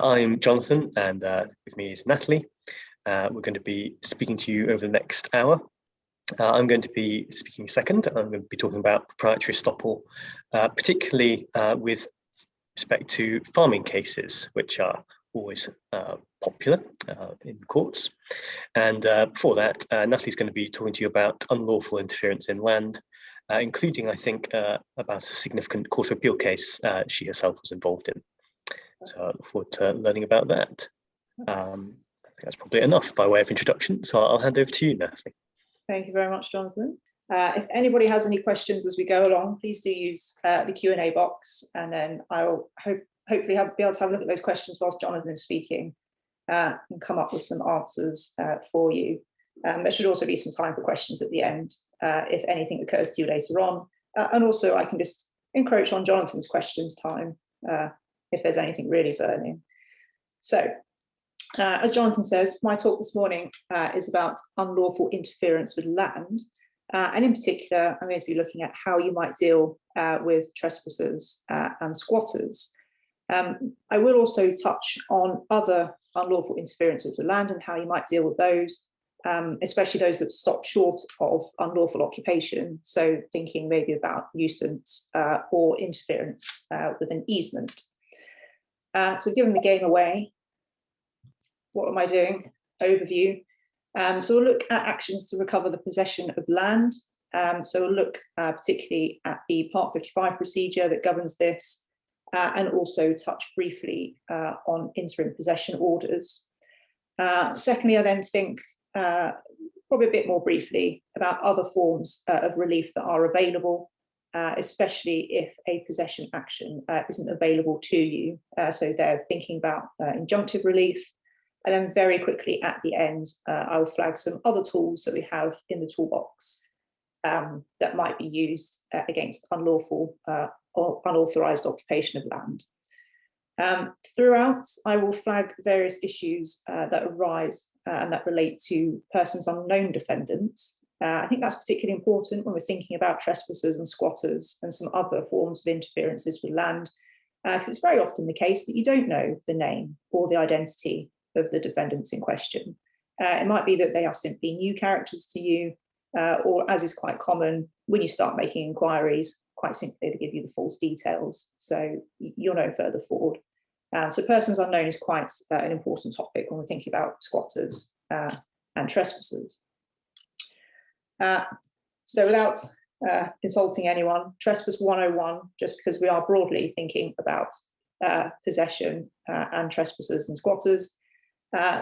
I'm Jonathan, and with me is Natalie. We're going to be speaking to you over the next hour. I'm going to be speaking second. I'm going to be talking about proprietary estoppel, particularly with respect to farming cases, which are always popular in courts. And before that, Natalie's going to be talking to you about unlawful interference in land, including, I think, about a significant Court of Appeal case she herself was involved in. So I look forward to learning about that. I think that's probably enough by way of introduction. So I'll hand over to you, Natalie. Thank you very much, Jonathan. If anybody has any questions as we go along, please do use the Q&A box, and then I'll hopefully be able to have a look at those questions whilst Jonathan's speaking and come up with some answers for you. There should also be some time for questions at the end if anything occurs to you later on. And also I can just encroach on Jonathan's questions time if there's anything really burning. So, as Jonathan says, my talk this morning is about unlawful interference with land. And in particular, I'm going to be looking at how you might deal with trespassers and squatters. I will also touch on other unlawful interferences with land and how you might deal with those, especially those that stop short of unlawful occupation. So thinking maybe about nuisance or interference with an easement. So giving the game away, what am I doing? Overview. So we'll look at actions to recover the possession of land. So we'll look particularly at the Part 55 procedure that governs this, and also touch briefly on interim possession orders. Secondly, I then think probably a bit more briefly about other forms of relief that are available, especially if a possession action isn't available to you. So they're thinking about injunctive relief. And then very quickly at the end, I'll flag some other tools that we have in the toolbox that might be used against unlawful or unauthorised occupation of land. Throughout, I will flag various issues that arise and that relate to persons unknown defendants. I think that's particularly important when we're thinking about trespassers and squatters and some other forms of interferences with land, because it's very often the case that you don't know the name or the identity of the defendants in question. It might be that they are simply new characters to you, or as is quite common, when you start making inquiries, quite simply they give you the false details, so you'll know further forward. So persons unknown is quite an important topic when we're thinking about squatters and trespassers. So without insulting anyone, Trespass 101, just because we are broadly thinking about possession and trespassers and squatters.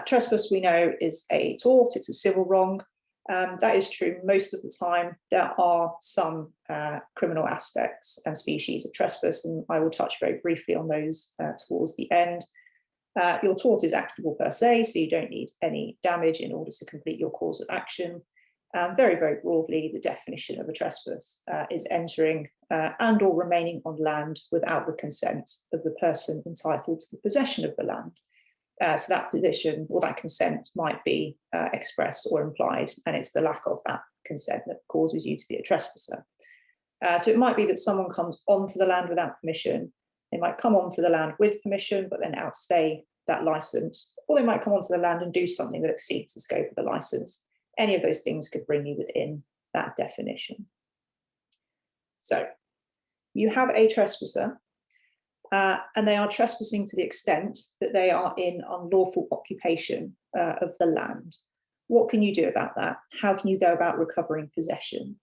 Trespass, we know, is a tort, it's a civil wrong. That is true most of the time. There are some criminal aspects and species of trespass, and I will touch very briefly on those towards the end. Your tort is actionable per se, so you don't need any damage in order to complete your cause of action. Very, very broadly, the definition of a trespass is entering and or remaining on land without the consent of the person entitled to the possession of the land. So that position or that consent might be express or implied, and it's the lack of that consent that causes you to be a trespasser. So it might be that someone comes onto the land without permission. They might come onto the land with permission, but then outstay that license, or they might come onto the land and do something that exceeds the scope of the license. Any of those things could bring you within that definition. So you have a trespasser, and they are trespassing to the extent that they are in unlawful occupation of the land. What can you do about that? How can you go about recovering possession?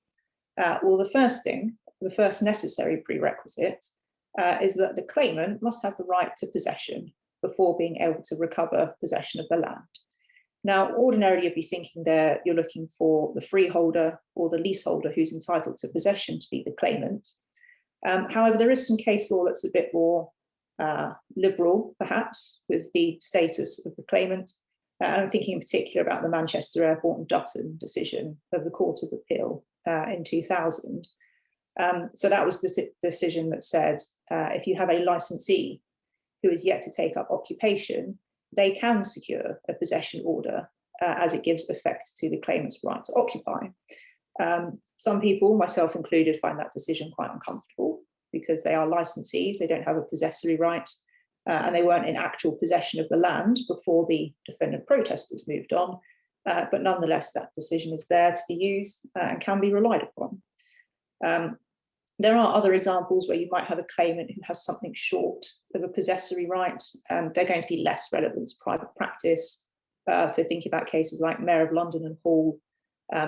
Well, the first thing, the first necessary prerequisite is that the claimant must have the right to possession before being able to recover possession of the land. Now, ordinarily, you'd be thinking there you're looking for the freeholder or the leaseholder who's entitled to possession to be the claimant. However, there is some case law that's a bit more liberal, perhaps, with the status of the claimant. I'm thinking in particular about the Manchester Airport and Dutton decision of the Court of Appeal in 2000. So that was the decision that said if you have a licensee who is yet to take up occupation, they can secure a possession order as it gives effect to the claimant's right to occupy. Some people, myself included, find that decision quite uncomfortable because they are licensees, they don't have a possessory right. and they weren't in actual possession of the land before the defendant protesters moved on, but nonetheless that decision is there to be used and can be relied upon. There are other examples where you might have a claimant who has something short of a possessory right, and they're going to be less relevant to private practice. So thinking about cases like Mayor of London and Hall.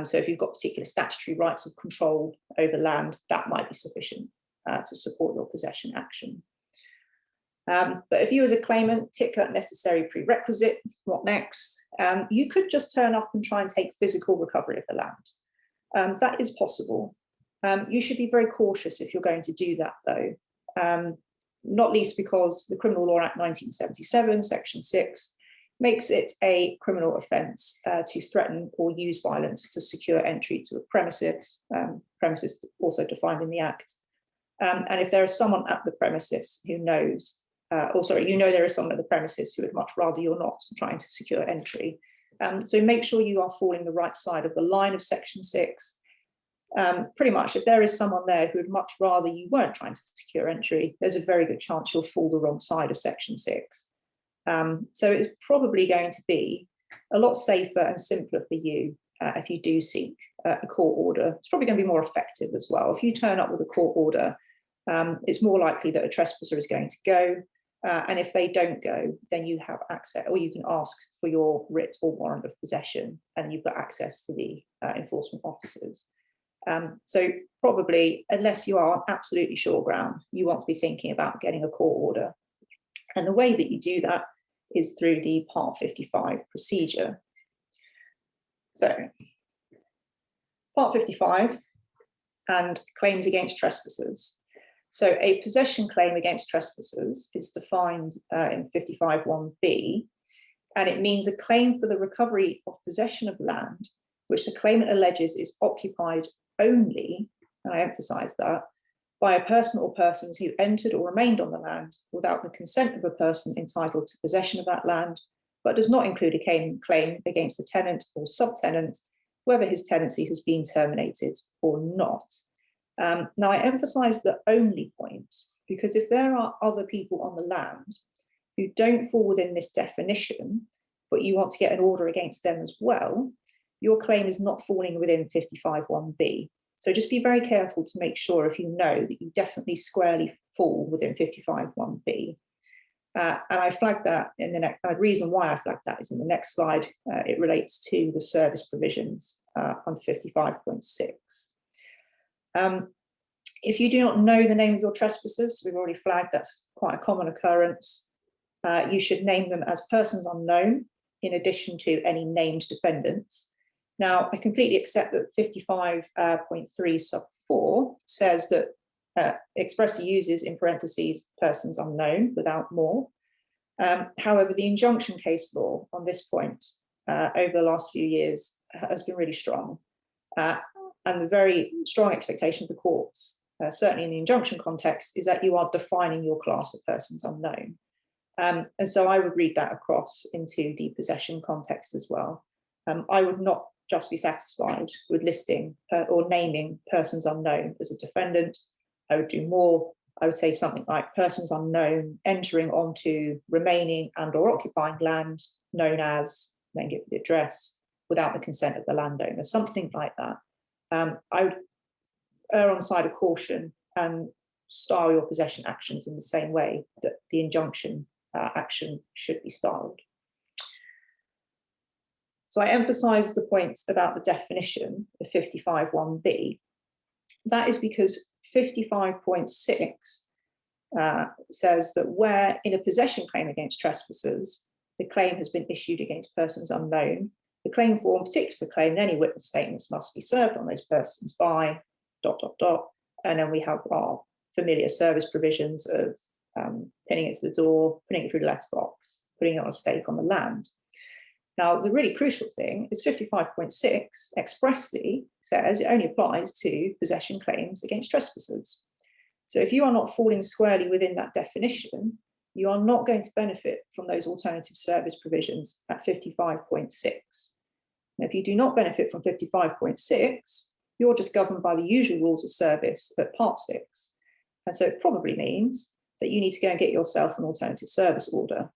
So if you've got particular statutory rights of control over land, that might be sufficient to support your possession action. But if you as a claimant tick that necessary prerequisite, what next? You could just turn up and try and take physical recovery of the land. That is possible. You should be very cautious if you're going to do that though, not least because the Criminal Law Act 1977, Section 6, makes it a criminal offence to threaten or use violence to secure entry to a premises, premises also defined in the Act. And if there is someone at the premises who knows, there is someone at the premises who would much rather you're not trying to secure entry. So make sure you are falling the right side of the line of Section 6. Pretty much, if there is someone there who would much rather you weren't trying to secure entry, there's a very good chance you'll fall the wrong side of Section 6. So it's probably going to be a lot safer and simpler for you if you do seek a court order. It's probably going to be more effective as well. If you turn up with a court order, it's more likely that a trespasser is going to go. And if they don't go, then you have access, or you can ask for your writ or warrant of possession, and you've got access to the enforcement officers. So probably, unless you are on absolutely sure ground, you want to be thinking about getting a court order. And the way that you do that is through the Part 55 procedure. So Part 55 and claims against trespassers. So a possession claim against trespassers is defined in 55(1)(b), and it means a claim for the recovery of possession of land which the claimant alleges is occupied only, and I emphasize that, by a person or persons who entered or remained on the land without the consent of a person entitled to possession of that land, but does not include a claim against a tenant or subtenant, whether his tenancy has been terminated or not. Now, I emphasize the only point, because if there are other people on the land who don't fall within this definition, but you want to get an order against them as well, your claim is not falling within 55(1)(b). So just be very careful to make sure, if you know, that you definitely squarely fall within 55(1)(b). And I flagged that in the next, the reason why I flagged that is in the next slide. It relates to the service provisions under 55.6. If you do not know the name of your trespassers, we've already flagged that's quite a common occurrence, you should name them as persons unknown in addition to any named defendants. Now, I completely accept that 55.3 sub 4 says that expressly uses in parentheses persons unknown without more. However, the injunction case law on this point over the last few years has been really strong. And the very strong expectation of the courts, certainly in the injunction context, is that you are defining your class of persons unknown. And so I would read that across into the possession context as well. I would not just be satisfied with listing or naming persons unknown as a defendant. I would do more. I would say something like persons unknown entering onto, remaining and or occupying land known as, then give the address, without the consent of the landowner, something like that. I would err on the side of caution and style your possession actions in the same way that the injunction action should be styled. So I emphasize the points about the definition of 55(1)(b). That is because 55.6 says that where in a possession claim against trespassers, the claim has been issued against persons unknown, the claim form, particular claim, and any witness statements must be served on those persons by ... And then we have our familiar service provisions of pinning it to the door, putting it through the letterbox, putting it on a stake on the land. Now, the really crucial thing is 55.6 expressly says it only applies to possession claims against trespassers. So if you are not falling squarely within that definition, you are not going to benefit from those alternative service provisions at 55.6. If you do not benefit from 55.6, you're just governed by the usual rules of service at Part 6. And so it probably means that you need to go and get yourself an alternative service order.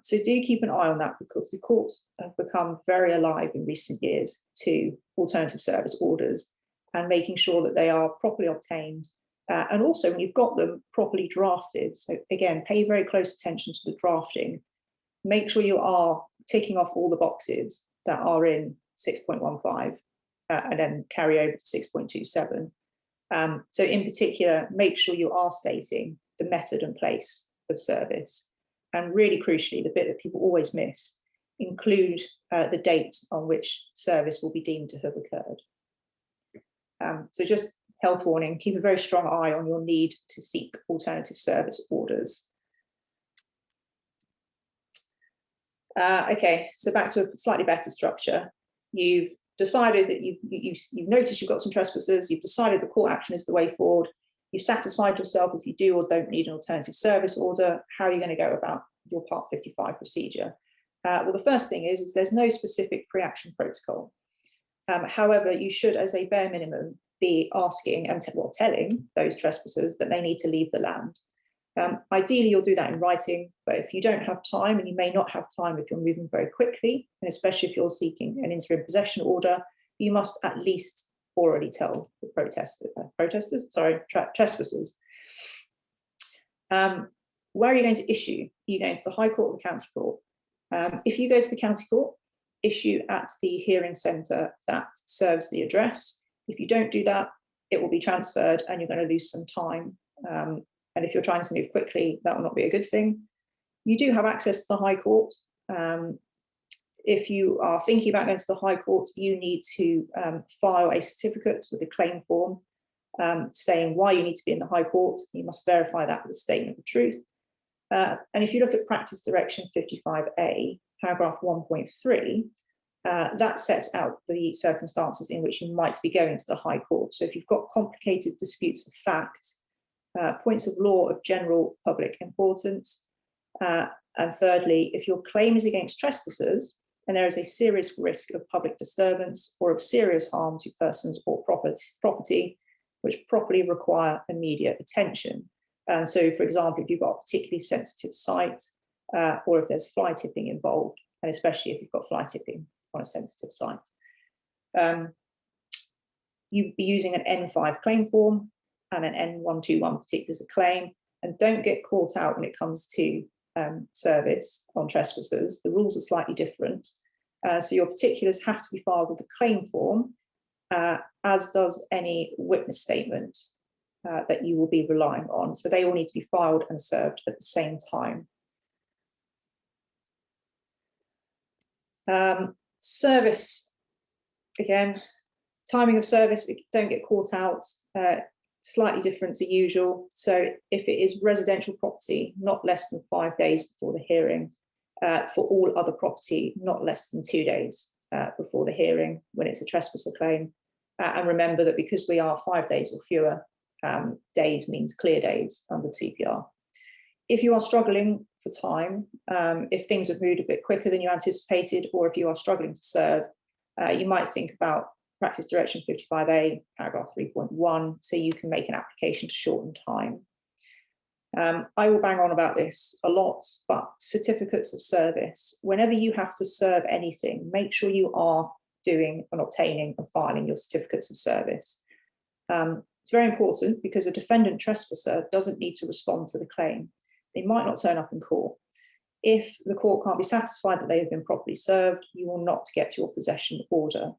So do keep an eye on that, because the courts have become very alive in recent years to alternative service orders and making sure that they are properly obtained. And also when you've got them properly drafted. So again, pay very close attention to the drafting. Make sure you are ticking off all the boxes that are in 6.15 and then carry over to 6.27. So in particular, make sure you are stating the method and place of service. And really crucially, the bit that people always miss, include the date on which service will be deemed to have occurred. So just health warning, keep a very strong eye on your need to seek alternative service orders. Okay, so back to a slightly better structure. You've decided that you've noticed you've got some trespassers, you've decided the court action is the way forward, you've satisfied yourself if you do or don't need an alternative service order. How are you going to go about your Part 55 procedure? Well, the first thing is there's no specific pre-action protocol. However, you should, as a bare minimum, be asking and telling those trespassers that they need to leave the land. Ideally, you'll do that in writing, but if you don't have time, and you may not have time if you're moving very quickly, and especially if you're seeking an interim possession order, you must at least already tell the trespassers. Where are you going to issue? Are you going to the High Court or the County Court? If you go to the County Court, issue at the hearing centre that serves the address. If you don't do that, it will be transferred and you're going to lose some time. And if you're trying to move quickly, that will not be a good thing. You do have access to the High Court. If you are thinking about going to the High Court, you need to file a certificate with a claim form saying why you need to be in the High Court. You must verify that with a statement of truth. And if you look at Practice Direction 55A, paragraph 1.3, that sets out the circumstances in which you might be going to the High Court. So if you've got complicated disputes of fact, points of law of general public importance, and thirdly, if your claim is against trespassers and there is a serious risk of public disturbance or of serious harm to persons or property which properly require immediate attention. And so, for example, if you've got a particularly sensitive site, or if there's fly tipping involved, and especially if you've got fly tipping on a sensitive site, you'd be using an N5 claim form and an N121 particulars of claim, and don't get caught out when it comes to service on trespassers. The rules are slightly different. So your particulars have to be filed with the claim form, as does any witness statement that you will be relying on. So they all need to be filed and served at the same time. Service, again, timing of service, don't get caught out, slightly different to usual. So if it is residential property, not less than 5 days before the hearing. For all other property, not less than 2 days before the hearing when it's a trespasser claim. And remember that because we are 5 days or fewer, days means clear days under the CPR. If you are struggling for time, if things have moved a bit quicker than you anticipated, or if you are struggling to serve, you might think about Practice Direction 55A, paragraph 3.1, so you can make an application to shorten time. I will bang on about this a lot, but certificates of service, whenever you have to serve anything, make sure you are doing and obtaining and filing your certificates of service. It's very important because a defendant trespasser doesn't need to respond to the claim. They might not turn up in court. If the court can't be satisfied that they have been properly served, you will not get your possession order.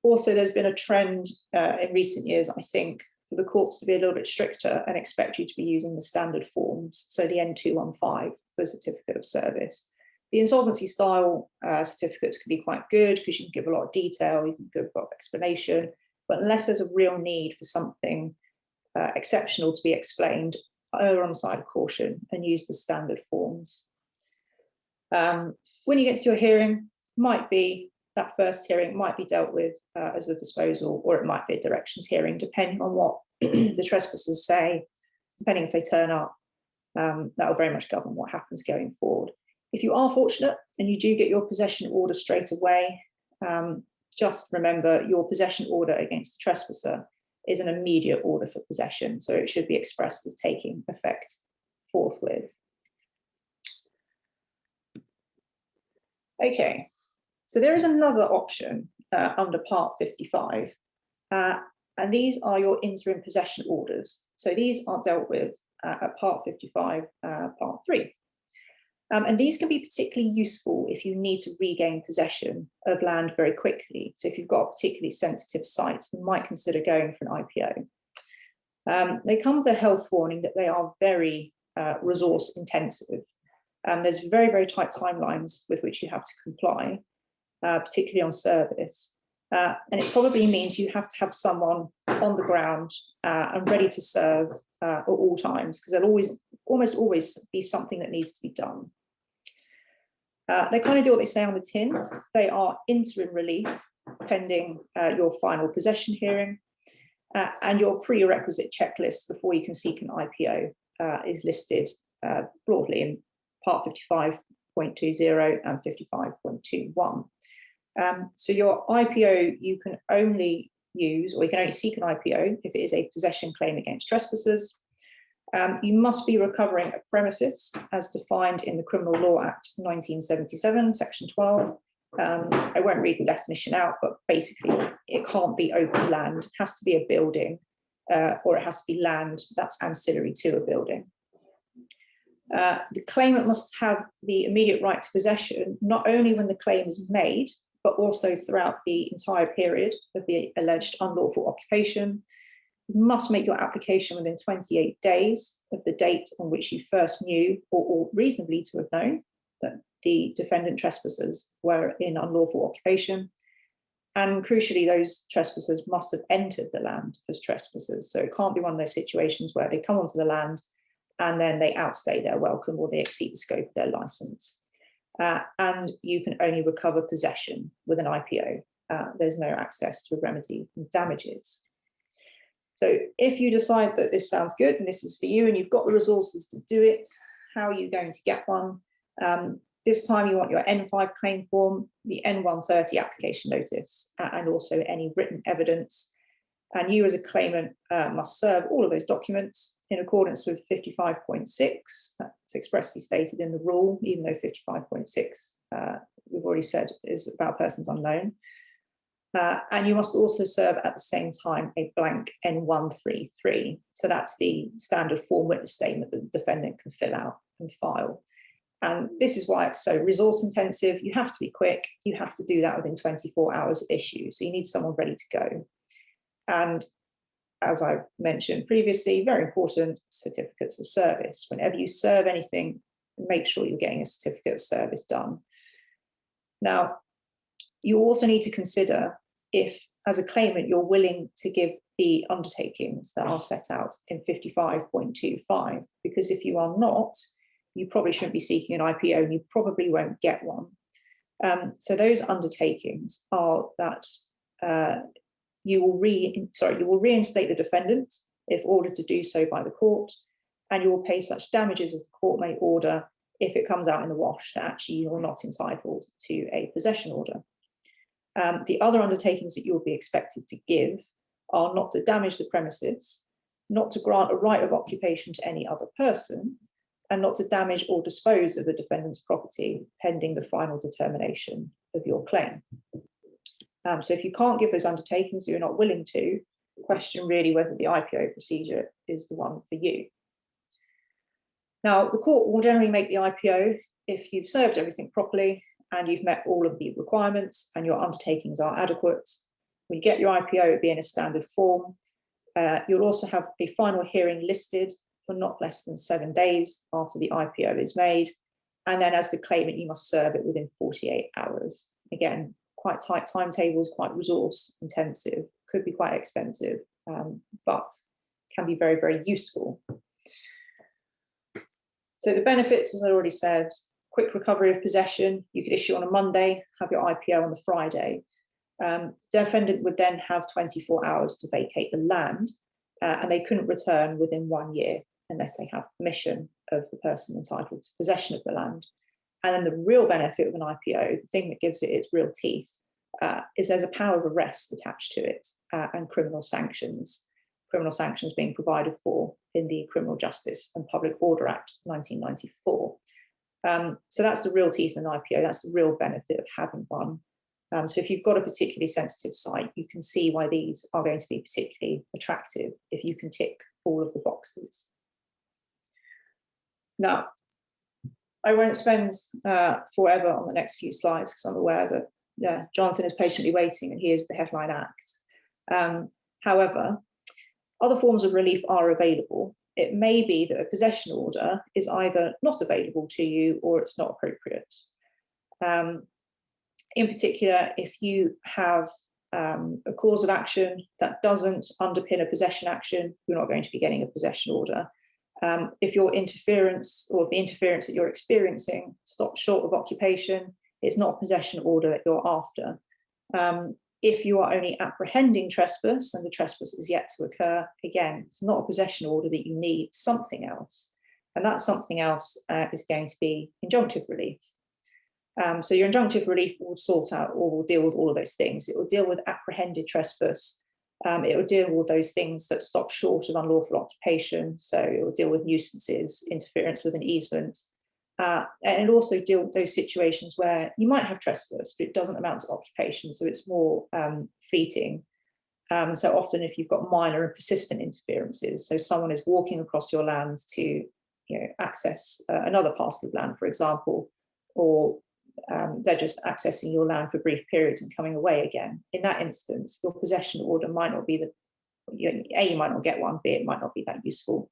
Also, there's been a trend in recent years, I think, for the courts to be a little bit stricter and expect you to be using the standard forms, so the N215 for the certificate of service. The insolvency style certificates can be quite good because you can give a lot of detail, you can give a lot of explanation, but unless there's a real need for something exceptional to be explained, err on the side of caution and use the standard forms. When you get to your hearing, that first hearing might be dealt with as a disposal, or it might be a directions hearing, depending on what the trespassers say, depending if they turn up. That will very much govern what happens going forward. If you are fortunate and you do get your possession order straight away, just remember your possession order against the trespasser is an immediate order for possession. So it should be expressed as taking effect forthwith. Okay, so there is another option under Part 55, and these are your interim possession orders. So these are dealt with at Part 55, Part 3. And these can be particularly useful if you need to regain possession of land very quickly. So if you've got a particularly sensitive site, you might consider going for an IPO. They come with a health warning that they are very resource intensive. There's very, very tight timelines with which you have to comply, particularly on service. And it probably means you have to have someone on the ground and ready to serve at all times, because there'll almost always be something that needs to be done. They kind of do what they say on the tin. They are interim relief pending your final possession hearing, and your prerequisite checklist before you can seek an IPO is listed broadly in Part 55.20 and 55.21. So your IPO you can only use, or you can only seek an IPO if it is a possession claim against trespassers. You must be recovering a premises as defined in the Criminal Law Act 1977, Section 12. I won't read the definition out, but basically it can't be open land. It has to be a building, or it has to be land that's ancillary to a building. The claimant must have the immediate right to possession, not only when the claim is made, but also throughout the entire period of the alleged unlawful occupation. You must make your application within 28 days of the date on which you first knew or ought reasonably to have known that the defendant trespassers were in unlawful occupation. And crucially, those trespassers must have entered the land as trespassers. So it can't be one of those situations where they come onto the land and then they outstay their welcome or they exceed the scope of their license. And you can only recover possession with an IPO. There's no access to a remedy and damages. So if you decide that this sounds good and this is for you and you've got the resources to do it, how are you going to get one? This time you want your N5 claim form, the N130 application notice, and also any written evidence. And you as a claimant must serve all of those documents in accordance with 55.6. That's expressly stated in the rule, even though 55.6, we've already said, is about persons unknown. And you must also serve at the same time a blank N133. So that's the standard form witness statement that the defendant can fill out and file. And this is why it's so resource intensive. You have to be quick. You have to do that within 24 hours of issue. So you need someone ready to go. And as I mentioned previously, very important, certificates of service. Whenever you serve anything, make sure you're getting a certificate of service done. Now, you also need to consider if, as a claimant, you're willing to give the undertakings that are set out in 55.25, because if you are not, you probably shouldn't be seeking an IPO and you probably won't get one. So those undertakings are that you will reinstate the defendant if ordered to do so by the court, and you will pay such damages as the court may order if it comes out in the wash that actually you're not entitled to a possession order. The other undertakings that you will be expected to give are not to damage the premises, not to grant a right of occupation to any other person, and not to damage or dispose of the defendant's property pending the final determination of your claim. So if you can't give those undertakings, or you're not willing to, question really whether the IPO procedure is the one for you. Now, the court will generally make the IPO if you've served everything properly and you've met all of the requirements and your undertakings are adequate. When you get your IPO, it'll be in a standard form. You'll also have a final hearing listed for not less than 7 days after the IPO is made. And then as the claimant, you must serve it within 48 hours. Again, quite tight timetables, quite resource intensive, could be quite expensive, but can be very, very useful. So the benefits, as I already said, quick recovery of possession. You could issue on a Monday, have your IPO on the Friday. The defendant would then have 24 hours to vacate the land, and they couldn't return within 1 year unless they have permission of the person entitled to possession of the land. And then the real benefit of an IPO, the thing that gives it its real teeth, is there's a power of arrest attached to it and criminal sanctions. criminal sanctions being provided for in the Criminal Justice and Public Order Act 1994. So that's the real teeth in an IPO, that's the real benefit of having one. So if you've got a particularly sensitive site, you can see why these are going to be particularly attractive if you can tick all of the boxes. Now, I won't spend forever on the next few slides because I'm aware that Jonathan is patiently waiting and he is the headline act. However, other forms of relief are available. It may be that a possession order is either not available to you or it's not appropriate. In particular, if you have a cause of action that doesn't underpin a possession action, you're not going to be getting a possession order. If your interference or the interference that you're experiencing stops short of occupation, it's not a possession order that you're after. If you are only apprehending trespass and the trespass is yet to occur, again, it's not a possession order that you need, something else. And that something else is going to be injunctive relief. So your injunctive relief will sort out or will deal with all of those things. It will deal with apprehended trespass. It will deal with those things that stop short of unlawful occupation. So it will deal with nuisances, interference with an easement. And it'll also deal with those situations where you might have trespass, but it doesn't amount to occupation. So it's more fleeting. So often if you've got minor and persistent interferences, so someone is walking across your land to access another parcel of land, for example, or they're just accessing your land for brief periods and coming away again. In that instance, your possession order might not be you might not get one, B, it might not be that useful.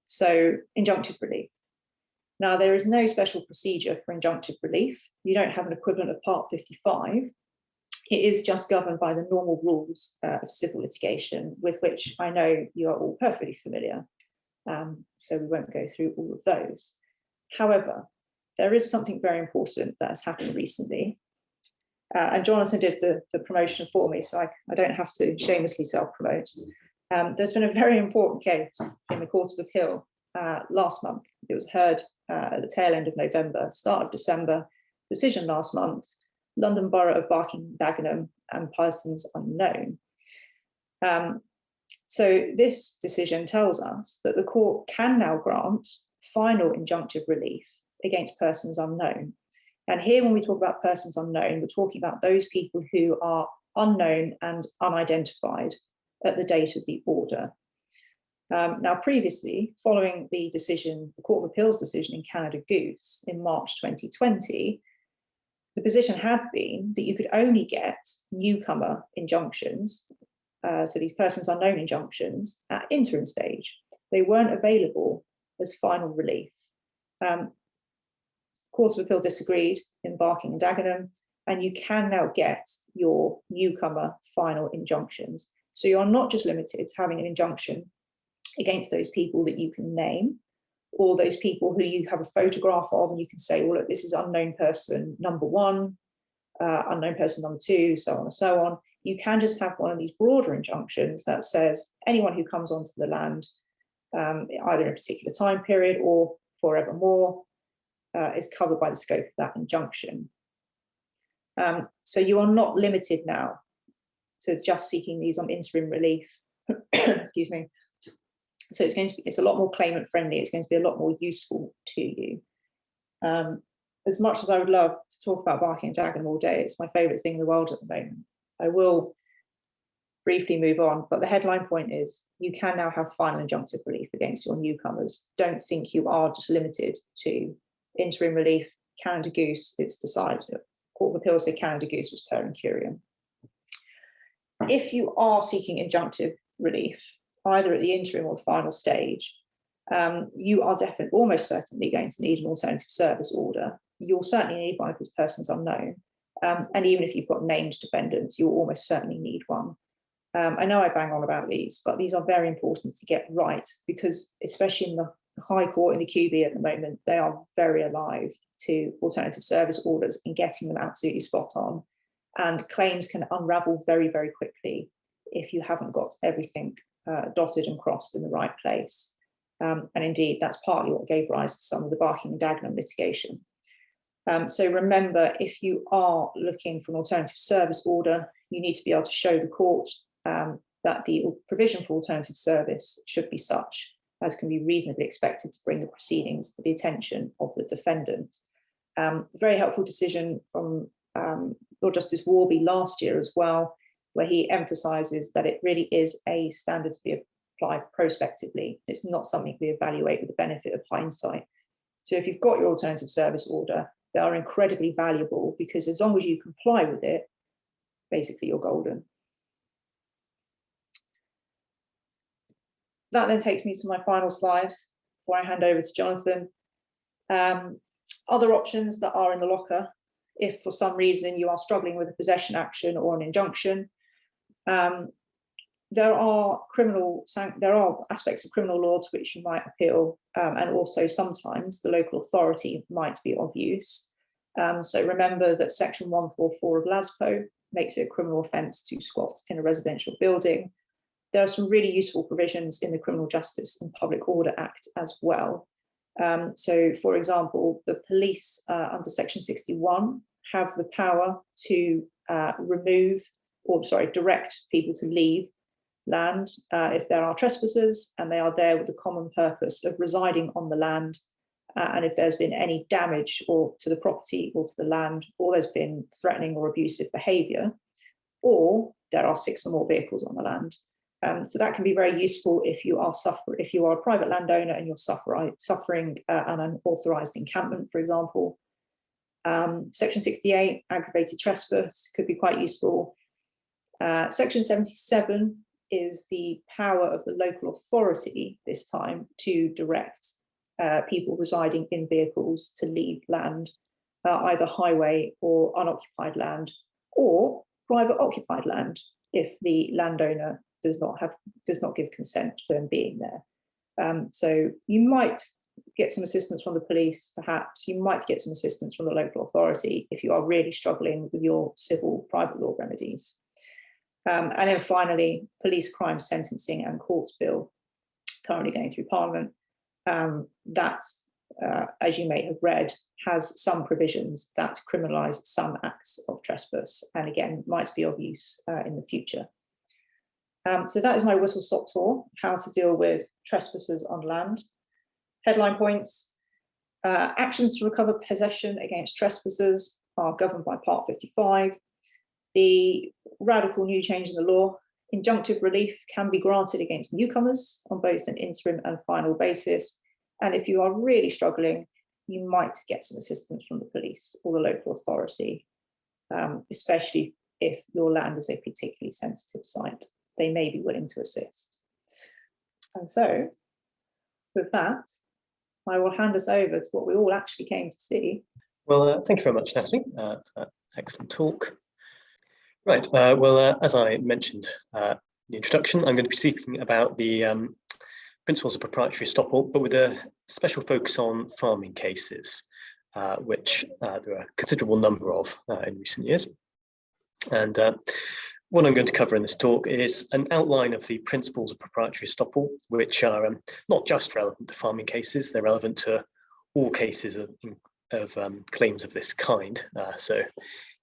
So injunctive relief. Now, there is no special procedure for injunctive relief. You don't have an equivalent of Part 55. It is just governed by the normal rules of civil litigation, with which I know you are all perfectly familiar. So we won't go through all of those. However, there is something very important that has happened recently. And Jonathan did the promotion for me, so I don't have to shamelessly self-promote. There's been a very important case in the Court of Appeal last month. It was heard at the tail end of November, start of December, decision last month, London Borough of Barking Dagenham and persons unknown. So this decision tells us that the court can now grant final injunctive relief against persons unknown. And here, when we talk about persons unknown, we're talking about those people who are unknown and unidentified at the date of the order. Now, previously, following the decision, the Court of Appeal's decision in Canada Goose in March 2020, the position had been that you could only get newcomer injunctions, so these persons unknown injunctions, at interim stage. They weren't available as final relief. Court of Appeal disagreed in Barking and Dagenham, and you can now get your newcomer final injunctions. So you're not just limited to having an injunction against those people that you can name, or those people who you have a photograph of and you can say, well, look, this is unknown person number one, unknown person number two, so on and so on. You can just have one of these broader injunctions that says anyone who comes onto the land, either in a particular time period or forevermore, is covered by the scope of that injunction. So you are not limited now to just seeking these on interim relief. Excuse me. So it's a lot more claimant friendly. It's going to be a lot more useful to you. As much as I would love to talk about Barking and Dagenham all day, it's my favourite thing in the world at the moment. I will briefly move on, but the headline point is you can now have final injunctive relief against your newcomers. Don't think you are just limited to interim relief. Canada Goose, it's decided that Court of Appeal said Canada Goose was per incurium. If you are seeking injunctive relief, either at the interim or the final stage, you are definitely, almost certainly going to need an alternative service order. You'll certainly need one if this person's unknown. And even if you've got named defendants, you'll almost certainly need one. I know I bang on about these, but these are very important to get right because, especially in the High Court in the QB at the moment, they are very alive to alternative service orders and getting them absolutely spot on. And claims can unravel very, very quickly if you haven't got everything dotted and crossed in the right place. And indeed, that's partly what gave rise to some of the Barking and Dagenham litigation. So remember, if you are looking for an alternative service order, you need to be able to show the court that the provision for alternative service should be such as can be reasonably expected to bring the proceedings to the attention of the defendant. Very helpful decision from Lord Justice Warby last year as well, where he emphasises that it really is a standard to be applied prospectively. It's not something we evaluate with the benefit of hindsight. So if you've got your alternative service order, they are incredibly valuable because as long as you comply with it, basically you're golden. That then takes me to my final slide before I hand over to Jonathan. Other options that are in the locker, if for some reason you are struggling with a possession action or an injunction, there are aspects of criminal law to which you might appeal, and also sometimes the local authority might be of use. So remember that section 144 of LASPO makes it a criminal offence to squat in a residential building. There are some really useful provisions in the Criminal Justice and Public Order Act as well. So for example, the police under section 61 have the power to direct people to leave land if there are trespassers and they are there with the common purpose of residing on the land, and if there's been any damage to the property or to the land, or there's been threatening or abusive behaviour, or there are 6 or more vehicles on the land. So that can be very useful if you are a private landowner and you're suffering an unauthorised encampment, for example. Section 68, aggravated trespass, could be quite useful. Section 77 is the power of the local authority this time to direct people residing in vehicles to leave land, either highway or unoccupied land, or private occupied land if the landowner does not give consent to them being there. So you might get some assistance from the police, perhaps. You might get some assistance from the local authority if you are really struggling with your civil private law remedies. And then finally, police crime sentencing and courts bill, currently going through Parliament. That, as you may have read, has some provisions that criminalise some acts of trespass, and again, might be of use in the future. So that is my whistle-stop tour, how to deal with trespassers on land. Headline points: actions to recover possession against trespassers are governed by Part 55. The radical new change in the law: injunctive relief can be granted against newcomers on both an interim and final basis. And if you are really struggling, you might get some assistance from the police or the local authority, especially if your land is a particularly sensitive site. They may be willing to assist. And so, with that, I will hand us over to what we all actually came to see. Well, thank you very much, Natalie, for that excellent talk. Right, as I mentioned in the introduction, I'm going to be speaking about the principles of proprietary estoppel, but with a special focus on farming cases, which there are a considerable number of in recent years. And what I'm going to cover in this talk is an outline of the principles of proprietary estoppel, which are not just relevant to farming cases, they're relevant to all cases of claims of this kind. So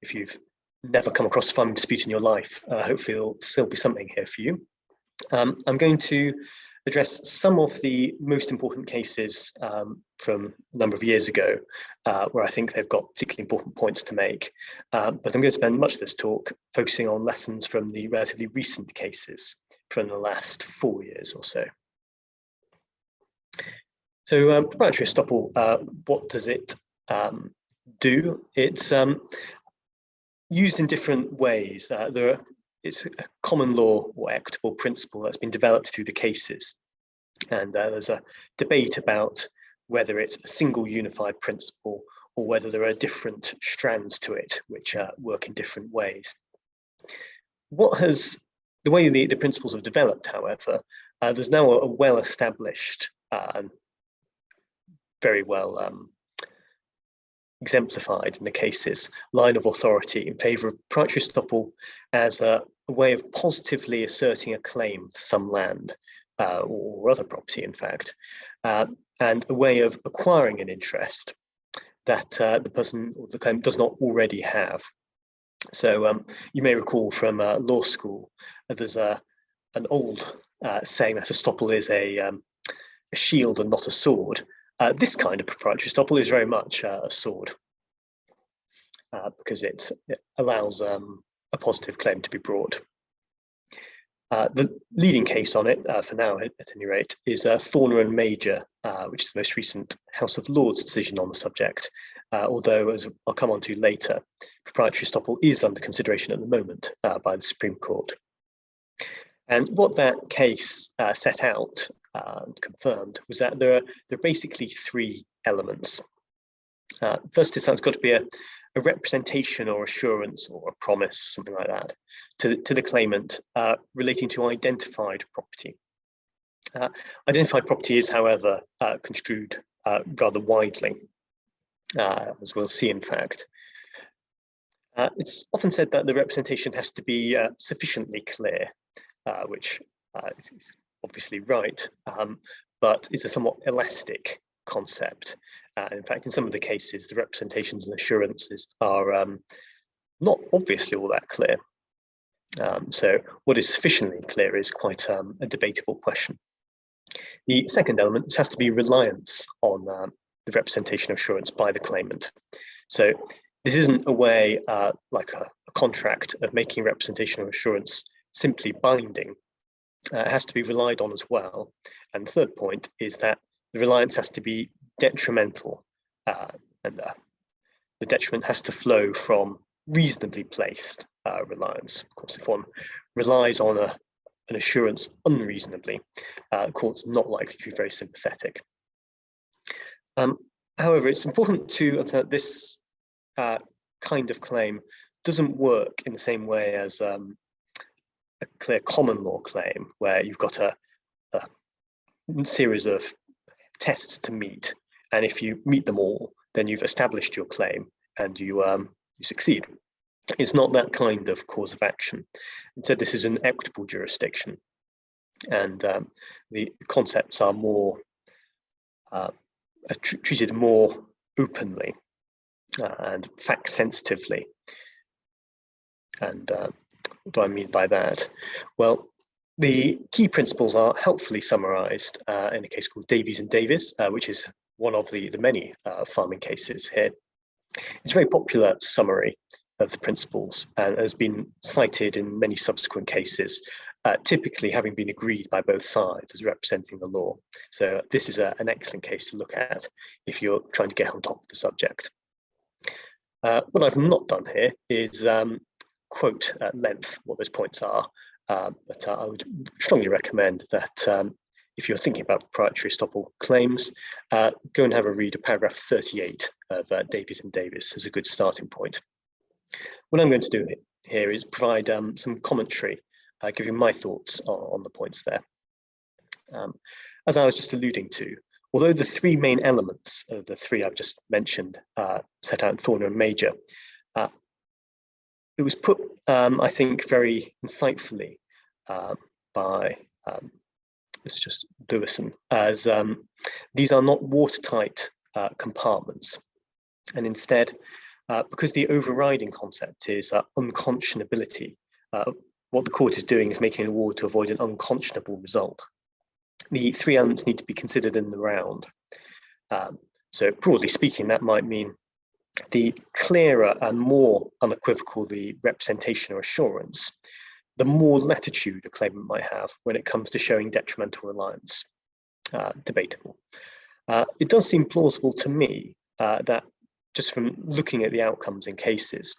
if you've never come across a farming dispute in your life, hopefully there'll still be something here for you. I'm going to address some of the most important cases from a number of years ago, where I think they've got particularly important points to make. But I'm going to spend much of this talk focusing on lessons from the relatively recent cases from the last 4 years or so. So proprietary estoppel, what does it do? It's used in different ways. It's a common law or equitable principle that's been developed through the cases. And there's a debate about whether it's a single unified principle or whether there are different strands to it which work in different ways. The way the principles have developed, however, there's now a well-established, very well exemplified in the cases, line of authority in favour of proprietary estoppel as a way of positively asserting a claim to some land or other property, in fact, and a way of acquiring an interest that the person or the claimant does not already have. So you may recall from law school, there's a an old saying that estoppel is a shield and not a sword. This kind of proprietary estoppel is very much a sword because it allows a positive claim to be brought. The leading case on it, for now at any rate, is Thorner and Major, which is the most recent House of Lords decision on the subject. Although, as I'll come on to later, proprietary estoppel is under consideration at the moment by the Supreme Court. And what that case set out and confirmed was that there are basically three elements. First is that it's got to be a representation or assurance or a promise, something like that, to the claimant relating to identified property. Identified property is, however, construed rather widely, as we'll see, in fact. It's often said that the representation has to be sufficiently clear, which is obviously right, but it's a somewhat elastic concept. In fact, in some of the cases, the representations and assurances are not obviously all that clear. So what is sufficiently clear is quite a debatable question. The second element has to be reliance on the representation of assurance by the claimant. So this isn't a way like a contract of making representation of assurance simply binding. It has to be relied on as well. And the third point is that the reliance has to be detrimental, and the detriment has to flow from reasonably placed reliance. Of course, if one relies on an assurance unreasonably, the court's not likely to be very sympathetic. However, it's important to understand that this kind of claim doesn't work in the same way as a clear common law claim, where you've got a series of tests to meet, and if you meet them all, then you've established your claim and you succeed. It's not that kind of cause of action. Instead, this is an equitable jurisdiction, and the concepts are more treated more openly and fact sensitively. And what do I mean by that? Well, the key principles are helpfully summarized in a case called Davies and Davies, which is one of the many farming cases here. It's a very popular summary of the principles and has been cited in many subsequent cases, typically having been agreed by both sides as representing the law. So this is an excellent case to look at if you're trying to get on top of the subject. What I've not done here is quote at length what those points are, but I would strongly recommend that if you're thinking about proprietary estoppel claims, go and have a read of paragraph 38 of Davies and Davies as a good starting point. What I'm going to do here is provide some commentary, giving my thoughts on the points there. As I was just alluding to, although the three main elements of the three I've just mentioned set out in Thorner and Major, it was put, I think, very insightfully by Mr. Lewison as these are not watertight compartments, and instead, because the overriding concept is unconscionability, what the court is doing is making an award to avoid an unconscionable result. The three elements need to be considered in the round. So broadly speaking, that might mean the clearer and more unequivocal the representation or assurance, the more latitude a claimant might have when it comes to showing detrimental reliance. Debatable. It does seem plausible to me that just from looking at the outcomes in cases,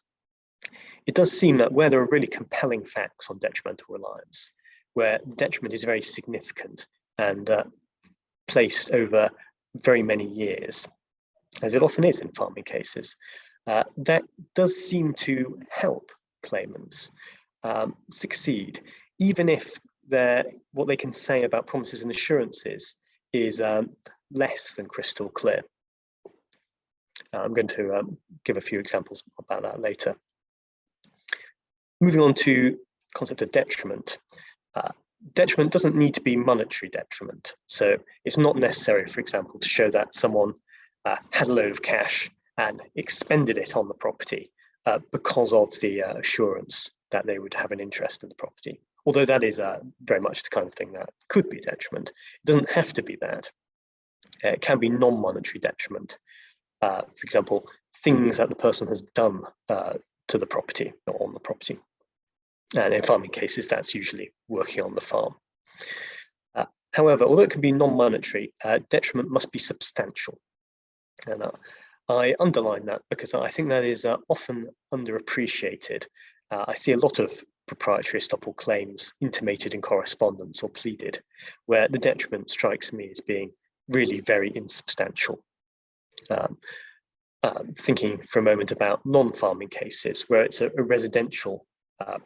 it does seem that where there are really compelling facts on detrimental reliance, where the detriment is very significant and placed over very many years, as it often is in farming cases, that does seem to help claimants succeed, even if what they can say about promises and assurances is less than crystal clear. I'm going to give a few examples about that later. Moving on to the concept of detriment. Detriment doesn't need to be monetary detriment. So it's not necessary, for example, to show that someone had a load of cash and expended it on the property because of the assurance that they would have an interest in the property although that is very much the kind of thing that could be a detriment. It doesn't have to be that. It can be non-monetary detriment. For example, things that the person has done to the property or on the property. And in farming cases, that's usually working on the farm. However, although it can be non-monetary, detriment must be substantial. And I underline that because I think that is often underappreciated. I see a lot of proprietary estoppel claims intimated in correspondence or pleaded, where the detriment strikes me as being really very insubstantial. Thinking for a moment about non-farming cases where it's a residential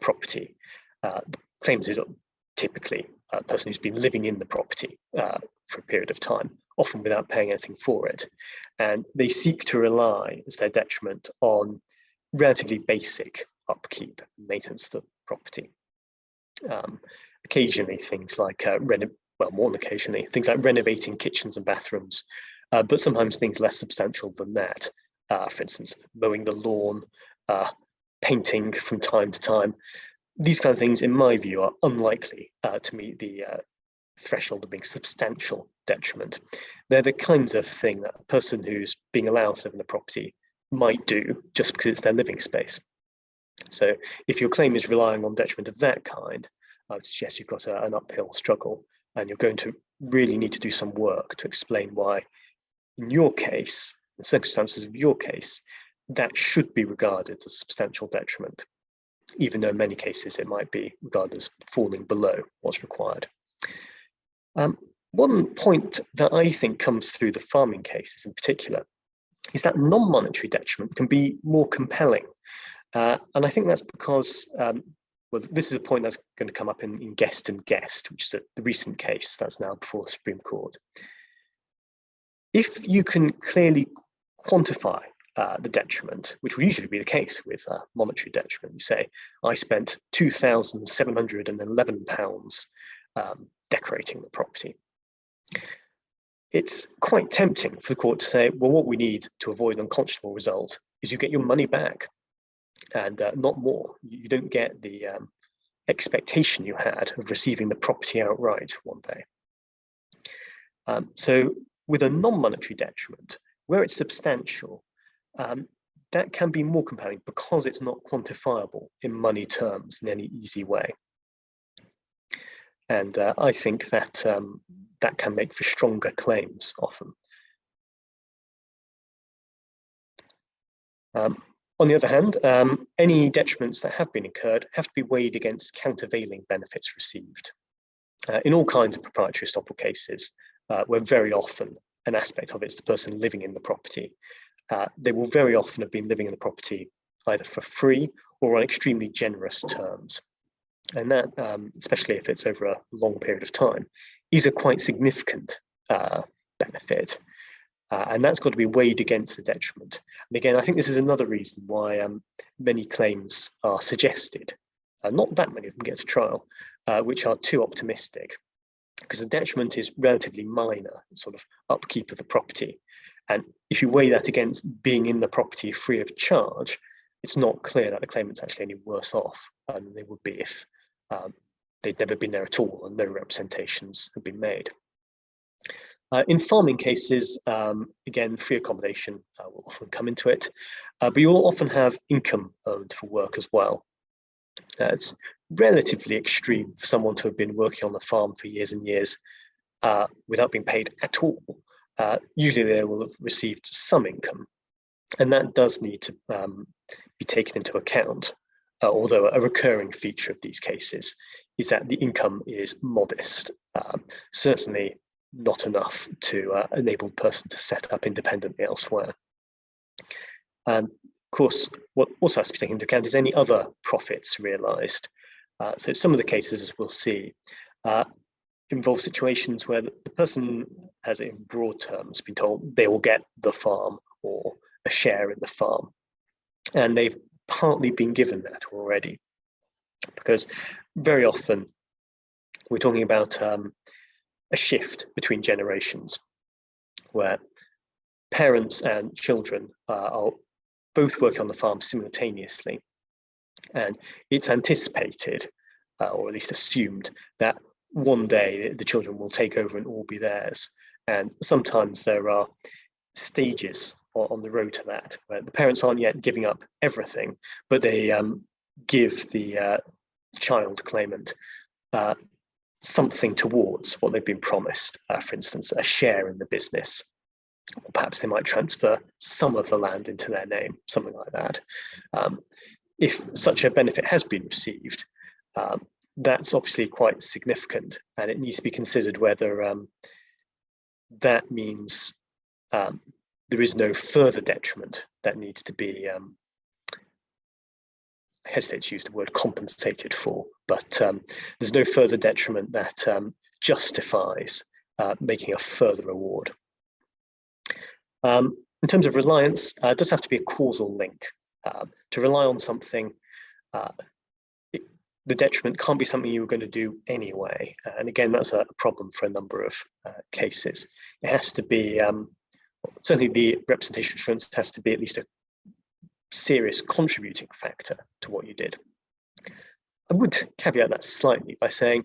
property, the claims is typically a person who's been living in the property for a period of time, often without paying anything for it. And they seek to rely as their detriment on relatively basic upkeep and maintenance of the property. Occasionally things like, more than occasionally, things like renovating kitchens and bathrooms, but sometimes things less substantial than that. For instance, mowing the lawn, painting from time to time. These kind of things, in my view, are unlikely to meet the threshold of being substantial detriment. They're the kinds of thing that a person who's being allowed to live in a property might do just because it's their living space. So if your claim is relying on detriment of that kind, I would suggest you've got an uphill struggle, and you're going to really need to do some work to explain why, in your case, the circumstances of your case, that should be regarded as substantial detriment, even though in many cases it might be regarded as falling below what's required. One point that I think comes through the farming cases in particular is that non-monetary detriment can be more compelling. And I think that's because, well, this is a point that's going to come up in Guest and Guest, which is the recent case that's now before the Supreme Court. If you can clearly quantify the detriment, which will usually be the case with monetary detriment, you say, I spent £2,711 decorating the property. It's quite tempting for the court to say, well, what we need to avoid an unconscionable result is you get your money back and not more. You don't get the expectation you had of receiving the property outright one day. So with a non-monetary detriment, where it's substantial, that can be more compelling because it's not quantifiable in money terms in any easy way. And I think that that can make for stronger claims often. On the other hand, any detriments that have been incurred have to be weighed against countervailing benefits received. In all kinds of proprietary estoppel cases, where very often an aspect of it is the person living in the property, they will very often have been living in the property either for free or on extremely generous terms. And that, especially if it's over a long period of time, is a quite significant benefit. And that's got to be weighed against the detriment. And again, I think this is another reason why many claims are suggested, not that many of them get to trial, which are too optimistic, because the detriment is relatively minor, sort of upkeep of the property. And if you weigh that against being in the property free of charge, it's not clear that the claimant's actually any worse off than they would be if they'd never been there at all and no representations had been made. In farming cases, again, free accommodation will often come into it, but you'll often have income earned for work as well. It's relatively extreme for someone to have been working on the farm for years and years without being paid at all. Usually they will have received some income, and that does need to be taken into account. Although a recurring feature of these cases is that the income is modest, certainly not enough to enable the person to set up independently elsewhere. And of course, what also has to be taken into account is any other profits realised. So some of the cases, as we'll see, involve situations where the person has, in broad terms, been told they will get the farm or a share in the farm, and they've partly been given that already, because very often we're talking about a shift between generations where parents and children are both working on the farm simultaneously, and it's anticipated or at least assumed, that one day the children will take over and all be theirs. And sometimes there are stages on the road to that, where the parents aren't yet giving up everything, but they give the child claimant something towards what they've been promised, for instance, a share in the business, or perhaps they might transfer some of the land into their name, something like that. If such a benefit has been received, that's obviously quite significant, and it needs to be considered whether that means there is no further detriment that needs to be, I hesitate to use the word compensated for, but there's no further detriment that justifies making a further award. In terms of reliance, it does have to be a causal link. To rely on something, the detriment can't be something you were going to do anyway. And again, that's a problem for a number of cases. It has to be, certainly the representation assurance has to be at least a serious contributing factor to what you did. I would caveat that slightly by saying,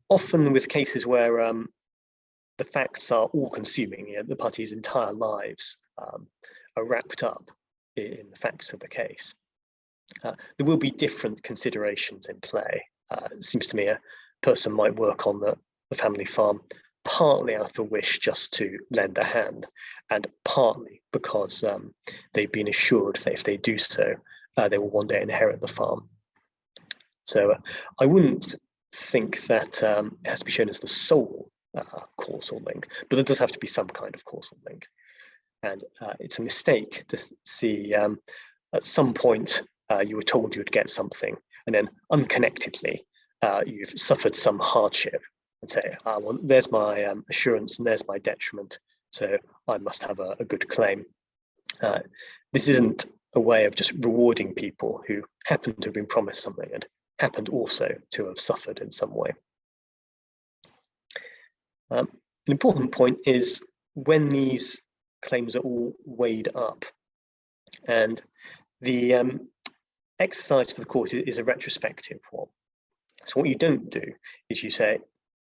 often with cases where the facts are all-consuming, the parties' entire lives are wrapped up in the facts of the case, there will be different considerations in play. It seems to me a person might work on the family farm partly out of a wish just to lend a hand, and partly because they've been assured that if they do so, they will one day inherit the farm. So I wouldn't think that it has to be shown as the sole causal link, but there does have to be some kind of causal link. And it's a mistake to see at some point you were told you would get something, and then unconnectedly you've suffered some hardship, and say, well, there's my assurance and there's my detriment, so I must have a good claim. This isn't a way of just rewarding people who happen to have been promised something and happened also to have suffered in some way. An important point is when these claims are all weighed up, and the exercise for the court is a retrospective one. So what you don't do is you say,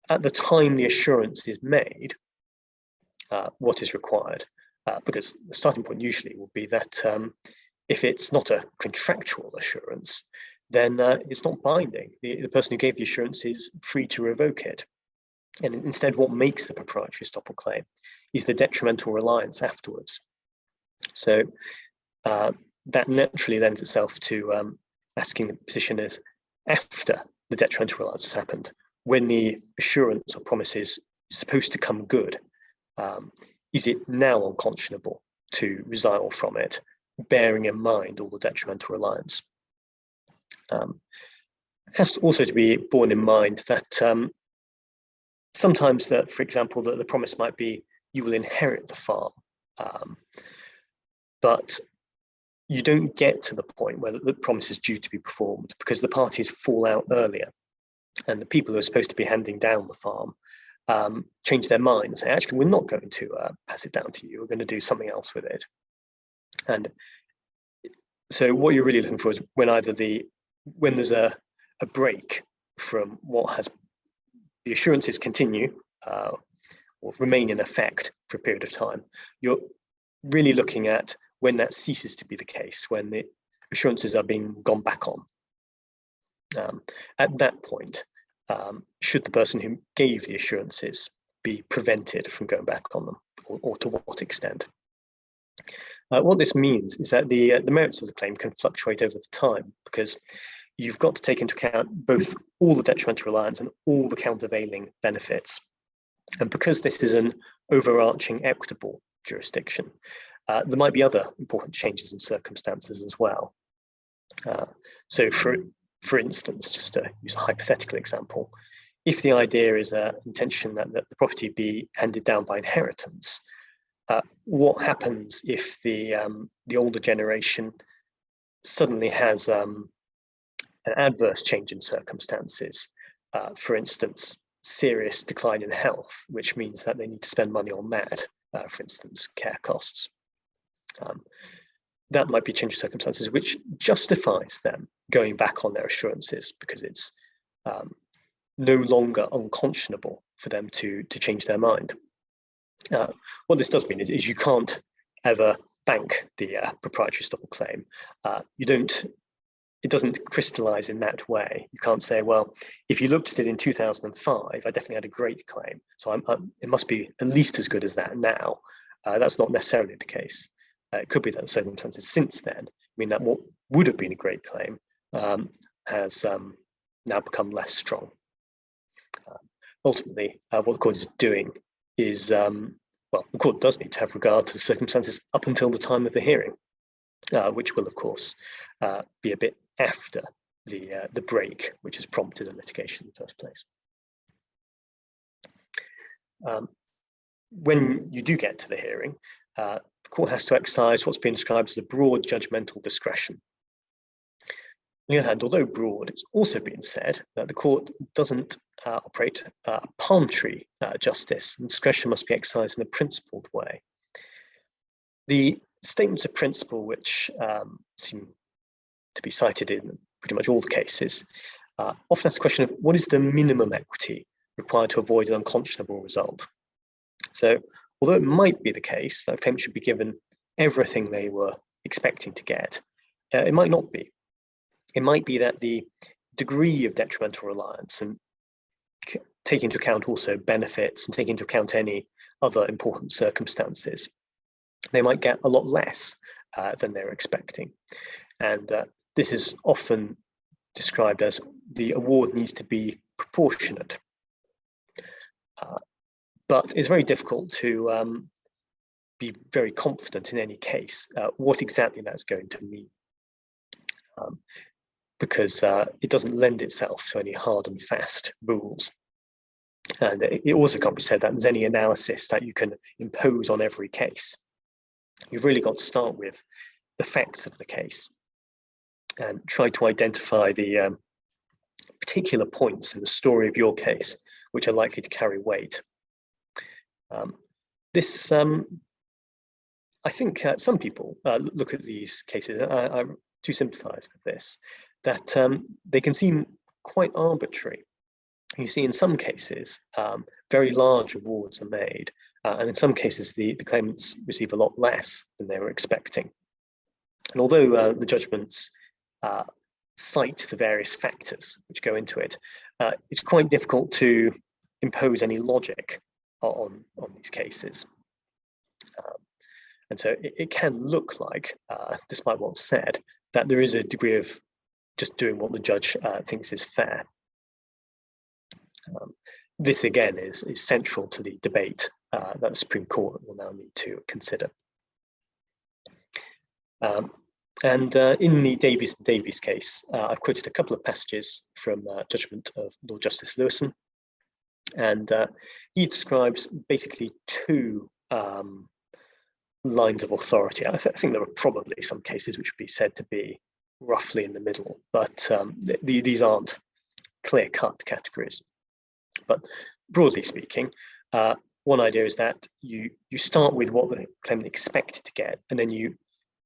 at the time the assurance is made, what is required? Because the starting point usually will be that if it's not a contractual assurance, then it's not binding. The person who gave the assurance is free to revoke it. And instead, what makes the proprietary estoppel claim is the detrimental reliance afterwards. So that naturally lends itself to asking the petitioners after the detrimental reliance has happened, when the assurance or promise is supposed to come good, is it now unconscionable to resile from it, bearing in mind all the detrimental reliance? It has also to be borne in mind that sometimes that, for example, that the promise might be you will inherit the farm, but you don't get to the point where the promise is due to be performed because the parties fall out earlier, and the people who are supposed to be handing down the farm change their mind and say, actually, we're not going to pass it down to you, we're going to do something else with it. And so what you're really looking for is when there's a break from what has the assurances continue or remain in effect for a period of time, you're really looking at when that ceases to be the case, when the assurances are being gone back on. At that point, should the person who gave the assurances be prevented from going back on them, or to what extent? What this means is that the merits of the claim can fluctuate over the time, because you've got to take into account both all the detrimental reliance and all the countervailing benefits. And because this is an overarching equitable jurisdiction, there might be other important changes in circumstances as well. So for instance, just to use a hypothetical example, if the idea is an intention that the property be handed down by inheritance, what happens if the older generation suddenly has an adverse change in circumstances? For instance, serious decline in health, which means that they need to spend money on that, for instance, care costs. that might be change of circumstances which justifies them going back on their assurances, because it's no longer unconscionable for them to change their mind. What this does mean is you can't ever bank the proprietary estoppel claim. It doesn't crystallize in that way. You can't say, well, if you looked at it in 2005, I definitely had a great claim, so it must be at least as good as that now. That's not necessarily the case. It could be that the circumstances since then mean that what would have been a great claim has now become less strong. Ultimately, what the court is doing is, well, the court does need to have regard to the circumstances up until the time of the hearing, which will, of course, be a bit after the break which has prompted the litigation in the first place. When you do get to the hearing, the court has to exercise what's been described as the broad judgmental discretion. On the other hand, although broad, it's also been said that the court doesn't operate a palm-tree justice, and discretion must be exercised in a principled way. The statements of principle, which seem to be cited in pretty much all the cases, often ask the question of what is the minimum equity required to avoid an unconscionable result. So, although it might be the case that a claimant should be given everything they were expecting to get, it might not be. It might be that the degree of detrimental reliance, and take into account also benefits and take into account any other important circumstances, they might get a lot less than they're expecting. And this is often described as the award needs to be proportionate. But it's very difficult to be very confident in any case what exactly that's going to mean, because it doesn't lend itself to any hard and fast rules. And it also can't be said that there's any analysis that you can impose on every case. You've really got to start with the facts of the case and try to identify the particular points in the story of your case which are likely to carry weight. I think some people look at these cases, I do sympathise with this, that they can seem quite arbitrary. You see, in some cases, very large awards are made, and in some cases, the claimants receive a lot less than they were expecting. And although the judgments cite the various factors which go into it, it's quite difficult to impose any logic on these cases. And so it can look like, despite what's said, that there is a degree of just doing what the judge thinks is fair. This again is central to the debate that the Supreme Court will now need to consider. In the Davies case, I've quoted a couple of passages from judgment of Lord Justice Lewison, and he describes basically two lines of authority. I think there are probably some cases which would be said to be roughly in the middle, but these aren't clear-cut categories. But broadly speaking, one idea is that you start with what the claimant expected to get, and then you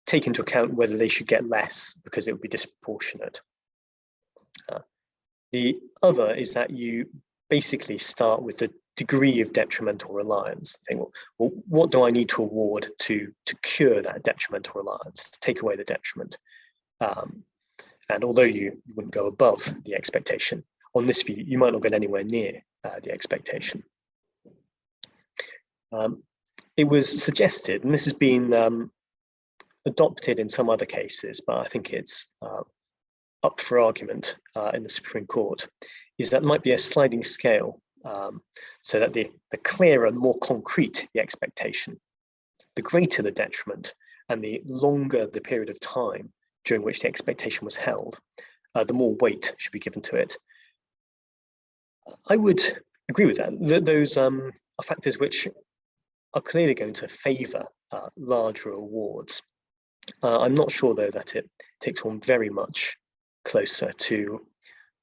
take into account whether they should get less because it would be disproportionate. The other is that you basically start with the degree of detrimental reliance. Think, well, what do I need to award to cure that detrimental reliance, to take away the detriment? And although you wouldn't go above the expectation, on this view, you might not get anywhere near the expectation. It was suggested, and this has been adopted in some other cases, but I think it's up for argument in the Supreme Court, is that there might be a sliding scale, so that the clearer and more concrete the expectation, the greater the detriment, and the longer the period of time during which the expectation was held, the more weight should be given to it. I would agree with that. Those are factors which are clearly going to favour larger awards. I'm not sure, though, that it takes one very much closer to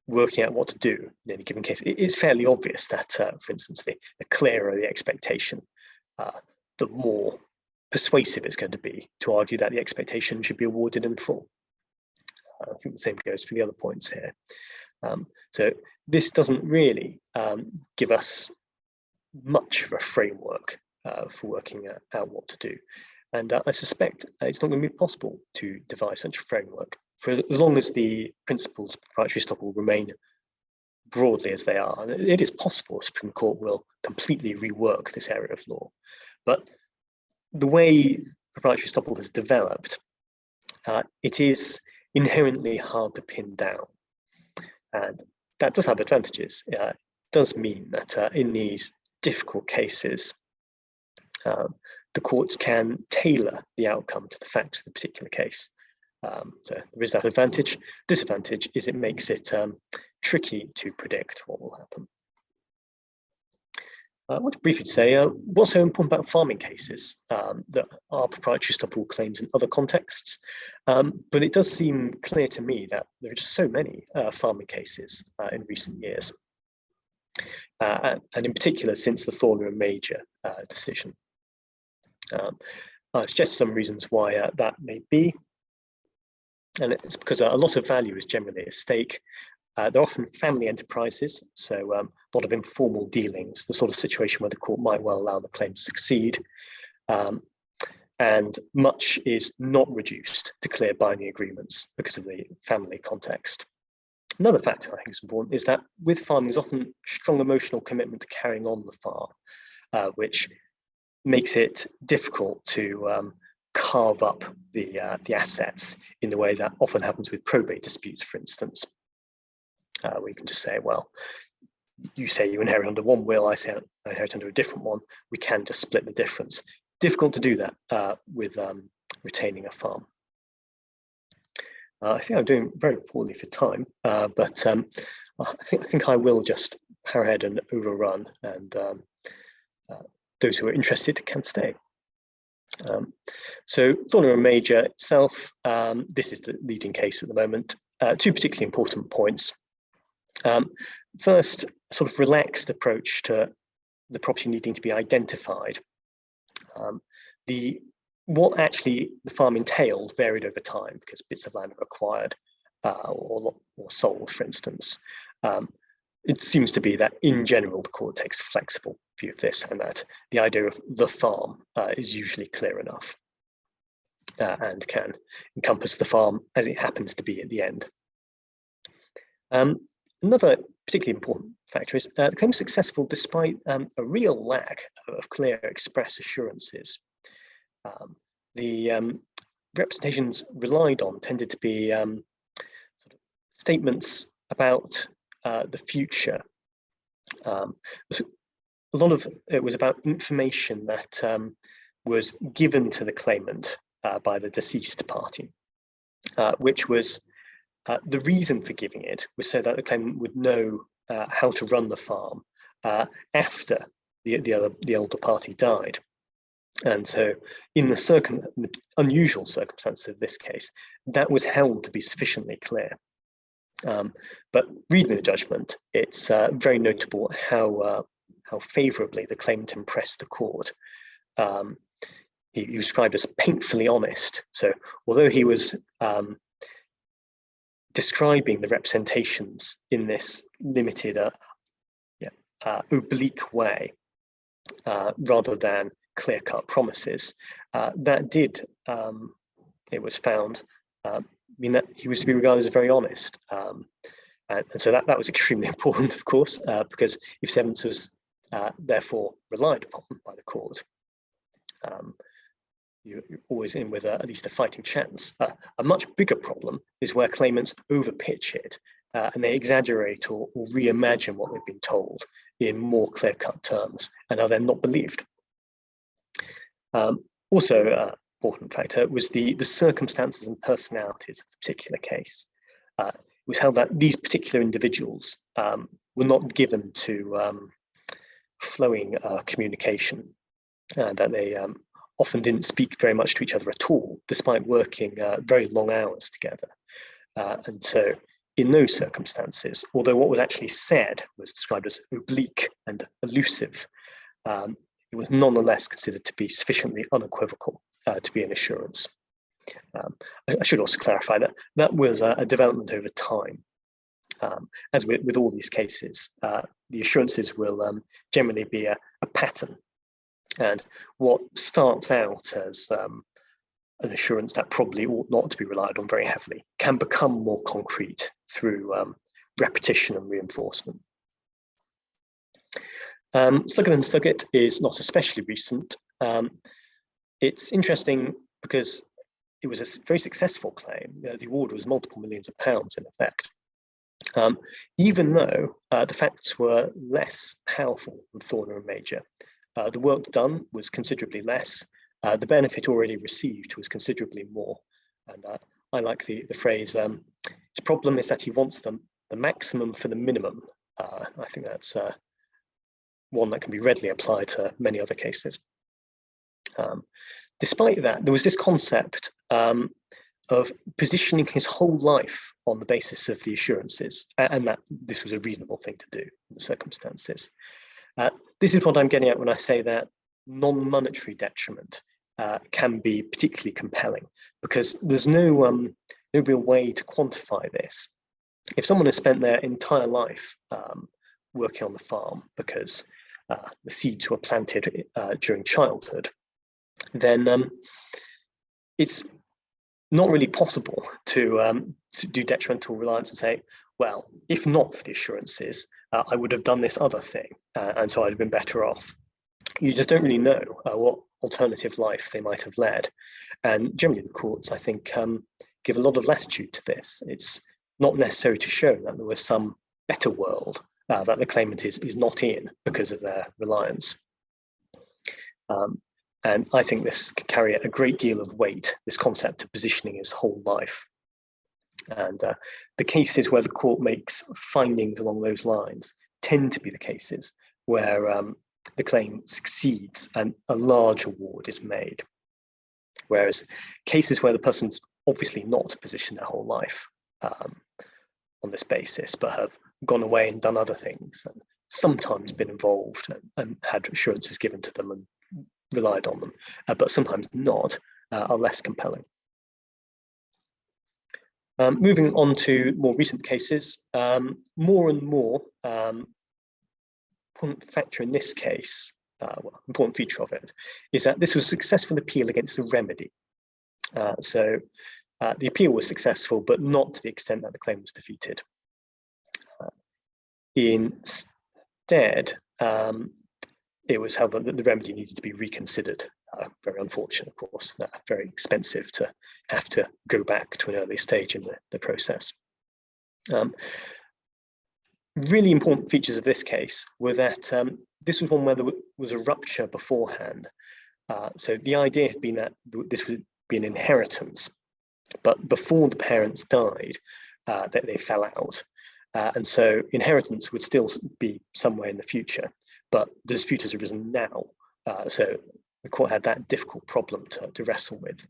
working out what to do in any given case. It is fairly obvious that, for instance, the clearer the expectation, the more persuasive it's going to be to argue that the expectation should be awarded in full. I think the same goes for the other points here. So this doesn't really give us much of a framework for working out what to do. And I suspect it's not going to be possible to devise such a framework for as long as the principles of proprietary estoppel remain broadly as they are. And it is possible the Supreme Court will completely rework this area of law. But the way proprietary estoppel has developed, it is inherently hard to pin down. And that does have advantages. It does mean that in these difficult cases, the courts can tailor the outcome to the facts of the particular case. So there is that advantage. Disadvantage is it makes it tricky to predict what will happen. I want to briefly say what's so important about farming cases that are proprietary estoppel claims in other contexts. But it does seem clear to me that there are just so many farming cases in recent years. And in particular, since the Thorner and Major decision. I've suggested some reasons why that may be. And it's because a lot of value is generally at stake. They're often family enterprises, so a lot of informal dealings, the sort of situation where the court might well allow the claim to succeed. And much is not reduced to clear binding agreements because of the family context. Another factor I think is important is that with farming there's often strong emotional commitment to carrying on the farm, which makes it difficult to carve up the assets in the way that often happens with probate disputes, for instance, where you can just say, well, you say you inherit under one will, I say I inherit under a different one, we can just split the difference. Difficult to do that with retaining a farm. I think I'm doing very poorly for time, but I think I will just power ahead and overrun, and those who are interested can stay. So Thorner and Major itself, this is the leading case at the moment. Two particularly important points. First, a sort of relaxed approach to the property needing to be identified. What actually the farm entailed varied over time because bits of land were acquired or sold, for instance. It seems to be that in general the court takes a flexible view of this, and that the idea of the farm is usually clear enough and can encompass the farm as it happens to be at the end. Another particularly important factor is the claim was successful despite a real lack of clear express assurances. The representations relied on tended to be sort of statements about the future. A lot of it was about information that was given to the claimant by the deceased party, which was the reason for giving it was so that the claimant would know how to run the farm after the older party died. And so in the unusual circumstances of this case, that was held to be sufficiently clear. But reading the judgment, it's very notable how favourably the claimant impressed the court. He was described as painfully honest. So although he was describing the representations in this limited, oblique way, rather than clear-cut promises, that did, it was found, mean that he was to be regarded as very honest. And so that was extremely important, of course, because if evidence was therefore relied upon by the court, you're always in with at least a fighting chance. A much bigger problem is where claimants overpitch it and they exaggerate or reimagine what they've been told in more clear-cut terms and are then not believed. Also, an important factor was the circumstances and personalities of the particular case. It was held that these particular individuals were not given to flowing communication, that they often didn't speak very much to each other at all, despite working very long hours together. And so in those circumstances, although what was actually said was described as oblique and elusive, it was nonetheless considered to be sufficiently unequivocal to be an assurance. I should also clarify that that was a development over time. As with all these cases, the assurances will generally be a pattern. And what starts out as an assurance that probably ought not to be relied on very heavily can become more concrete through repetition and reinforcement. Suggett and Suggett is not especially recent. It's interesting because it was a very successful claim. The award was multiple millions of pounds in effect. Even though the facts were less powerful than Thorner and Major. The work done was considerably less. The benefit already received was considerably more. And I like the phrase, his problem is that he wants the maximum for the minimum. I think that's one that can be readily applied to many other cases. Despite that, there was this concept of positioning his whole life on the basis of the assurances, and that this was a reasonable thing to do in the circumstances. This is what I'm getting at when I say that non-monetary detriment can be particularly compelling, because there's no real way to quantify this. If someone has spent their entire life working on the farm because the seeds were planted during childhood, then it's not really possible to do detrimental reliance and say, well, if not for the assurances, I would have done this other thing, and so I'd have been better off. You just don't really know what alternative life they might have led. And generally the courts, I think, give a lot of latitude to this. It's not necessary to show that there was some better world that the claimant is not in because of their reliance. And I think this can carry a great deal of weight, this concept of positioning his whole life. And the cases where the court makes findings along those lines tend to be the cases where the claim succeeds and a large award is made. Whereas cases where the person's obviously not positioned their whole life on this basis, but have gone away and done other things, and sometimes been involved and had assurances given to them and relied on them, but sometimes not, are less compelling. Moving on to more recent cases, more and more important factor in this case, important feature of it, is that this was a successful appeal against the remedy. So the appeal was successful, but not to the extent that the claim was defeated. Instead, it was held that the remedy needed to be reconsidered. Very unfortunate, of course, very expensive to have to go back to an early stage in the process. Really important features of this case were that this was one where there was a rupture beforehand. So the idea had been that this would be an inheritance, but before the parents died, that they fell out. And so inheritance would still be somewhere in the future, but the dispute has arisen now. So the court had that difficult problem to wrestle with.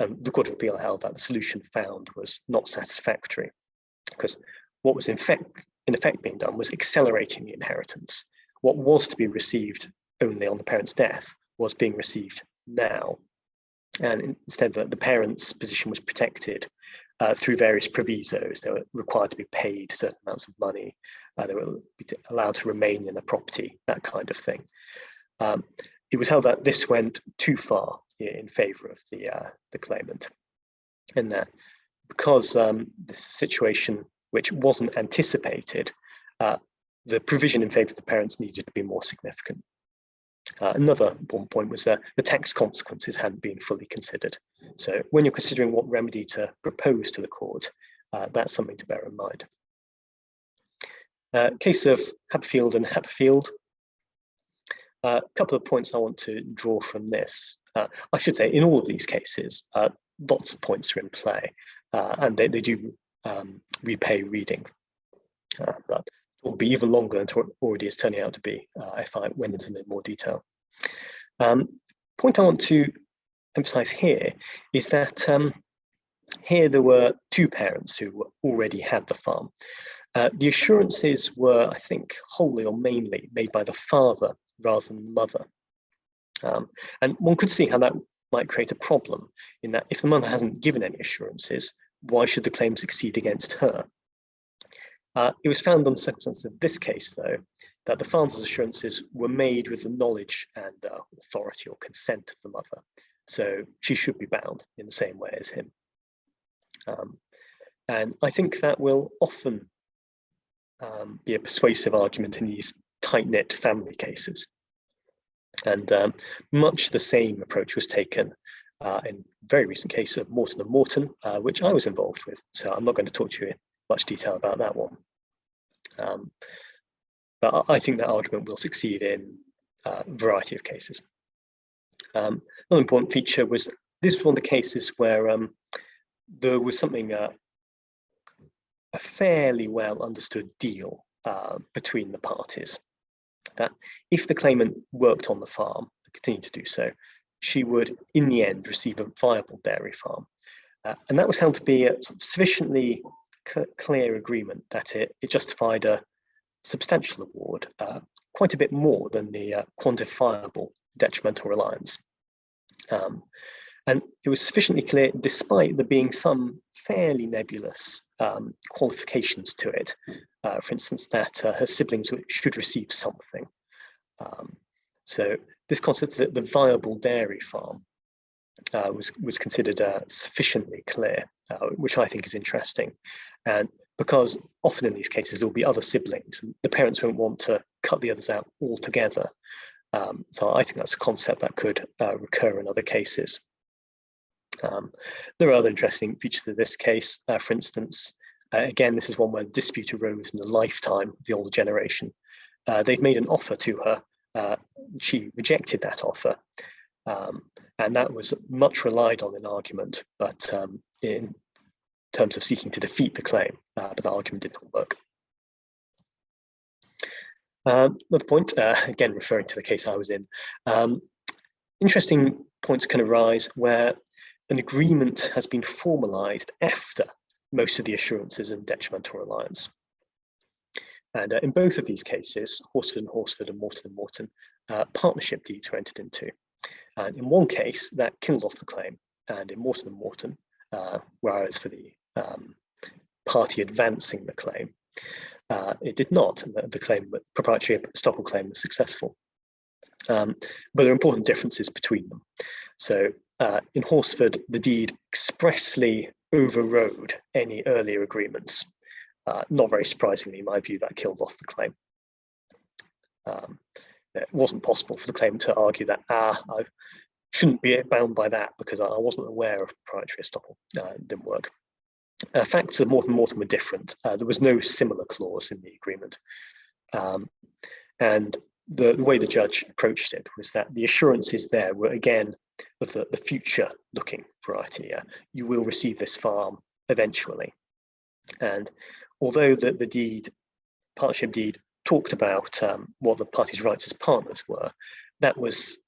And the Court of Appeal held that the solution found was not satisfactory, because what was in effect being done was accelerating the inheritance. What was to be received only on the parent's death was being received now. And instead, the parents' position was protected through various provisos. They were required to be paid certain amounts of money. They were allowed to remain in the property, that kind of thing. It was held that this went too far in favour of the claimant, and that because this situation, which wasn't anticipated, the provision in favour of the parents needed to be more significant. Another important point was that the tax consequences hadn't been fully considered. So when you're considering what remedy to propose to the court, that's something to bear in mind. Case of Happerfield and Happerfield. A couple of points I want to draw from this. I should say, in all of these cases, lots of points are in play, and they do repay reading. But it will be even longer than it already is turning out to be if I went into a bit more detail. Point I want to emphasize here is that here there were two parents who already had the farm. The assurances were, I think, wholly or mainly made by the father rather than the mother. And one could see how that might create a problem, in that if the mother hasn't given any assurances, why should the claim succeed against her? It was found on the circumstances of this case, though, that the father's assurances were made with the knowledge and authority or consent of the mother. So she should be bound in the same way as him. And I think that will often be a persuasive argument in these tight-knit family cases. And much the same approach was taken in very recent case of Morton and Morton, which I was involved with. So I'm not going to talk to you in much detail about that one. But I think that argument will succeed in a variety of cases. Another important feature was this was one of the cases where there was something, a fairly well understood deal between the parties, that if the claimant worked on the farm and continued to do so, she would in the end receive a viable dairy farm. And that was held to be a sufficiently clear agreement that it justified a substantial award, quite a bit more than the quantifiable detrimental reliance. And it was sufficiently clear, despite there being some fairly nebulous qualifications to it. For instance, that her siblings should receive something. So this concept that the viable dairy farm was considered sufficiently clear, which I think is interesting. And because often in these cases, there'll be other siblings, and the parents won't want to cut the others out altogether. So I think that's a concept that could recur in other cases. There are other interesting features of this case. For instance, again, this is one where the dispute arose in the lifetime of the older generation. They'd made an offer to her. She rejected that offer. And that was much relied on in argument, but in terms of seeking to defeat the claim, but the argument did not work. Another point, again, referring to the case I was in, interesting points can arise where an agreement has been formalized after most of the assurances and detrimental reliance. And in both of these cases, Horsford and Morton, partnership deeds were entered into. And in one case, that killed off the claim, and in Morton, whereas for the party advancing the claim, it did not. The claim, the proprietary estoppel claim, was successful. But there are important differences between them. So in Horsford, the deed expressly overrode any earlier agreements. Not very surprisingly, in my view, that killed off the claim. It wasn't possible for the claimant to argue that I shouldn't be bound by that because I wasn't aware of proprietary estoppel. It didn't work. Facts of Morton were different. There was no similar clause in the agreement. And the way the judge approached it was that the assurances there were, again, of the future looking variety. You will receive this farm eventually. And although the partnership deed talked about what the parties' rights as partners were, that was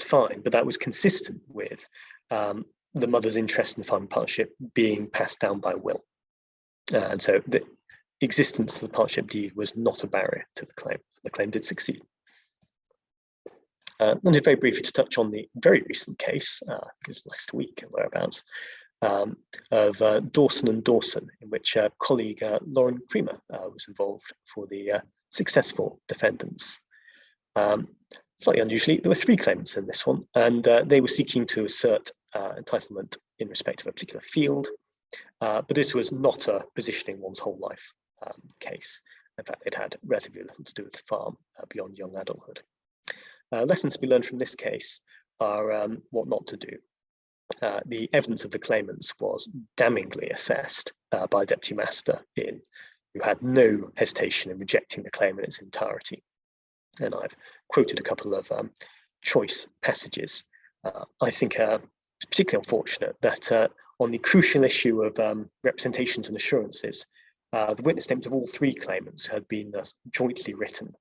fine, but that was consistent with the mother's interest in the farming partnership being passed down by will. And so the existence of the partnership deed was not a barrier to the claim. The claim did succeed. I wanted very briefly to touch on the very recent case, because last week and whereabouts, of Dawson and Dawson, in which colleague Lauren Creamer was involved for the successful defendants. Slightly unusually, there were 3 claimants in this one, and they were seeking to assert entitlement in respect of a particular field, but this was not a positioning one's whole life case. In fact, it had relatively little to do with the farm beyond young adulthood. Lessons to be learned from this case are what not to do. The evidence of the claimants was damningly assessed by a deputy master who had no hesitation in rejecting the claim in its entirety. And I've quoted a couple of choice passages. I think it's particularly unfortunate that on the crucial issue of representations and assurances, the witness statements of all 3 claimants had been jointly written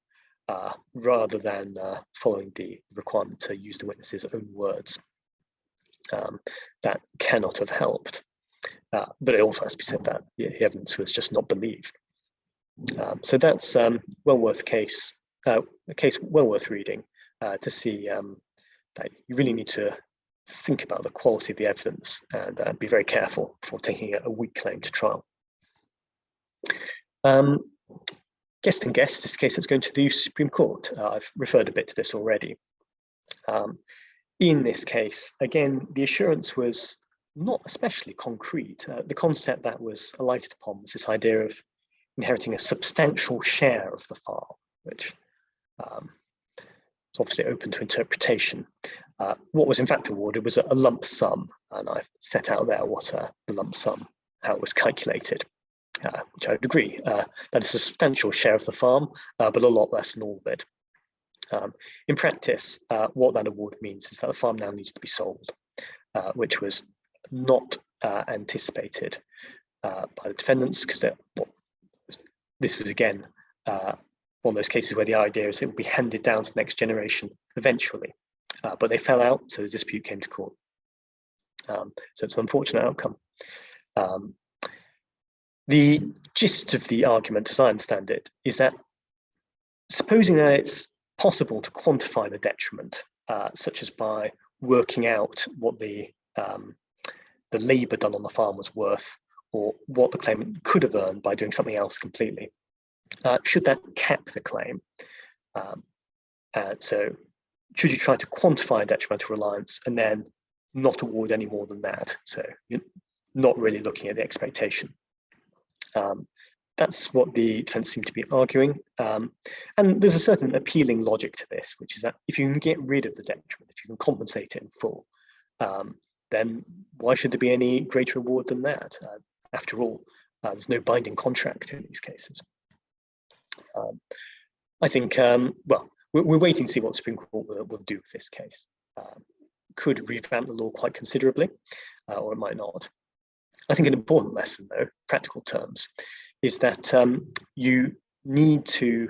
rather than following the requirement to use the witness's own words. That cannot have helped. But it also has to be said that the evidence was just not believed. So that's well worth a case well worth reading. to see that you really need to think about the quality of the evidence and be very careful before taking a weak claim to trial. Guest and guest, this case is going to the Supreme Court. I've referred a bit to this already. In this case, again, the assurance was not especially concrete. The concept that was alighted upon was this idea of inheriting a substantial share of the farm, which is obviously open to interpretation. What was in fact awarded was a lump sum, and I've set out there what the lump sum, how it was calculated, which I would agree, that is a substantial share of the farm, but a lot less than all of it. In practice, what that award means is that the farm now needs to be sold, which was not anticipated by the defendants, because this was again one of those cases where the idea is it will be handed down to the next generation eventually, but they fell out, so the dispute came to court. So it's an unfortunate outcome. The gist of the argument, as I understand it, is that supposing that it's possible to quantify the detriment, such as by working out what the labour done on the farm was worth, or what the claimant could have earned by doing something else completely, should that cap the claim? So should you try to quantify detrimental reliance and then not award any more than that? So you're not really looking at the expectation. That's what the defence seem to be arguing. And there's a certain appealing logic to this, which is that if you can get rid of the detriment, if you can compensate it in full, then why should there be any greater reward than that? After all, there's no binding contract in these cases. I think, well, we're waiting to see what the Supreme Court will do with this case. Could revamp the law quite considerably, or it might not. I think an important lesson, though, practical terms, is that you need to,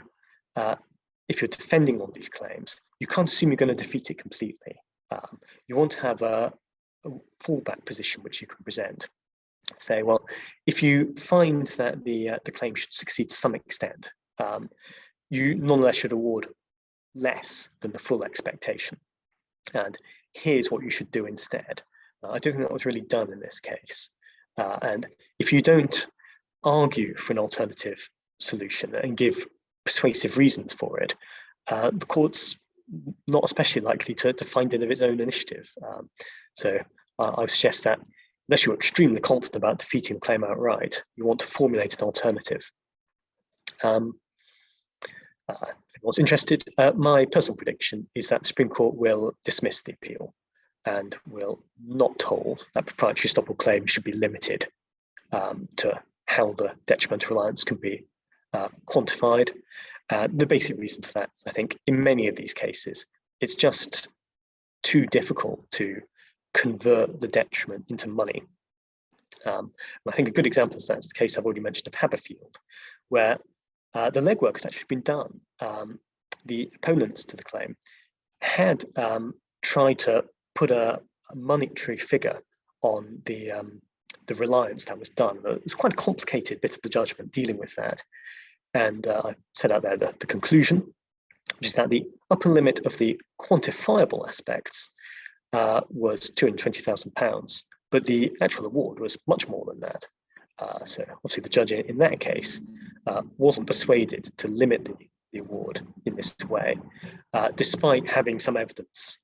if you're defending all these claims, you can't assume you're going to defeat it completely. You want to have a fallback position which you can present. Say, well, if you find that the claim should succeed to some extent, you nonetheless should award less than the full expectation. And here's what you should do instead. I don't think that was really done in this case. And if you don't argue for an alternative solution and give persuasive reasons for it, the court's not especially likely to find it of its own initiative. So I would suggest that unless you're extremely confident about defeating the claim outright, you want to formulate an alternative. If anyone's interested, my personal prediction is that the Supreme Court will dismiss the appeal and will not hold that proprietary estoppel claim should be limited to how the detrimental reliance can be quantified. The basic reason for that, I think, in many of these cases, it's just too difficult to convert the detriment into money. I think a good example of that is the case I've already mentioned of Haberfield, where the legwork had actually been done. The opponents to the claim had tried to put a monetary figure on the reliance that was done. It was quite a complicated bit of the judgment dealing with that. And I set out there the conclusion, which is that the upper limit of the quantifiable aspects was £220,000, but the actual award was much more than that. So obviously the judge in that case wasn't persuaded to limit the award in this way, despite having some evidence.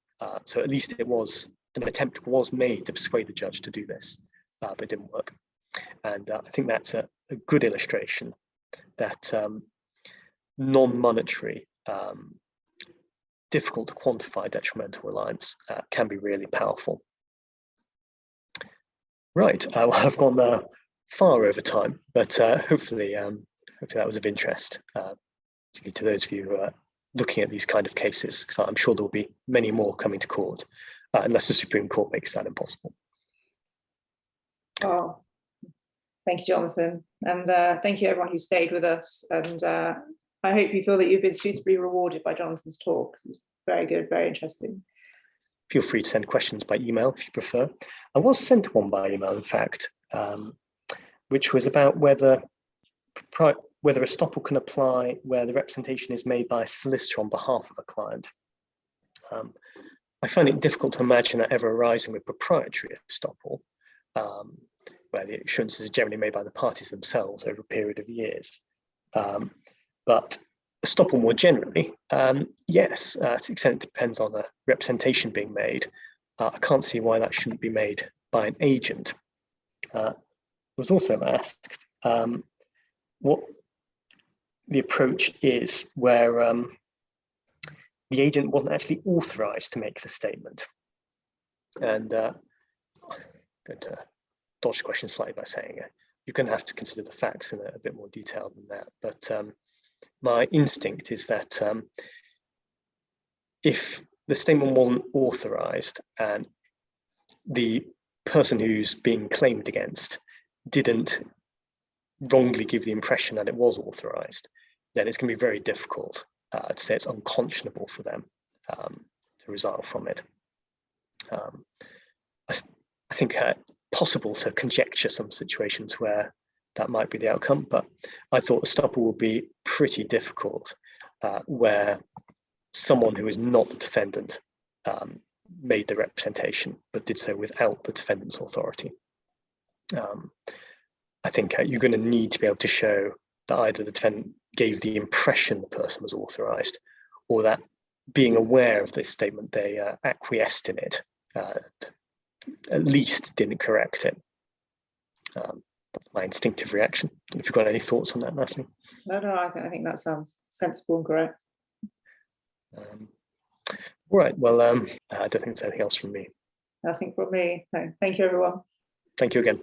So at least an attempt was made to persuade the judge to do this, but it didn't work. And I think that's a good illustration that non-monetary, difficult to quantify detrimental reliance can be really powerful. Right, well, I've gone far over time, but hopefully that was of interest, particularly to those of you who are looking at these kind of cases, because I'm sure there will be many more coming to court, unless the Supreme Court makes that impossible. Oh, thank you, Jonathan. And thank you everyone who stayed with us. And I hope you feel that you've been suitably rewarded by Jonathan's talk. It's very good, very interesting. Feel free to send questions by email if you prefer. I was sent one by email, in fact, which was about whether estoppel can apply where the representation is made by a solicitor on behalf of a client. I find it difficult to imagine that ever arising with proprietary estoppel, where the assurances are generally made by the parties themselves over a period of years. But estoppel more generally, yes, to the extent it depends on a representation being made, I can't see why that shouldn't be made by an agent. I was also asked what the approach is where the agent wasn't actually authorized to make the statement. And I'm going to dodge the question slightly by saying you're going to have to consider the facts in a bit more detail than that. But my instinct is that if the statement wasn't authorized and the person who's being claimed against didn't wrongly give the impression that it was authorized, then it's going to be very difficult to say it's unconscionable for them to resile from it. I think possible to conjecture some situations where that might be the outcome, but I thought estoppel would be pretty difficult where someone who is not the defendant made the representation, but did so without the defendant's authority. I think you're going to need to be able to show that either the defendant gave the impression the person was authorized, or that being aware of this statement, they acquiesced in it, at least didn't correct it. That's my instinctive reaction. If you've got any thoughts on that, Natalie? No, I think that sounds sensible and correct. All right, well, I don't think there's anything else from me. Nothing from me. No, thank you, everyone. Thank you again.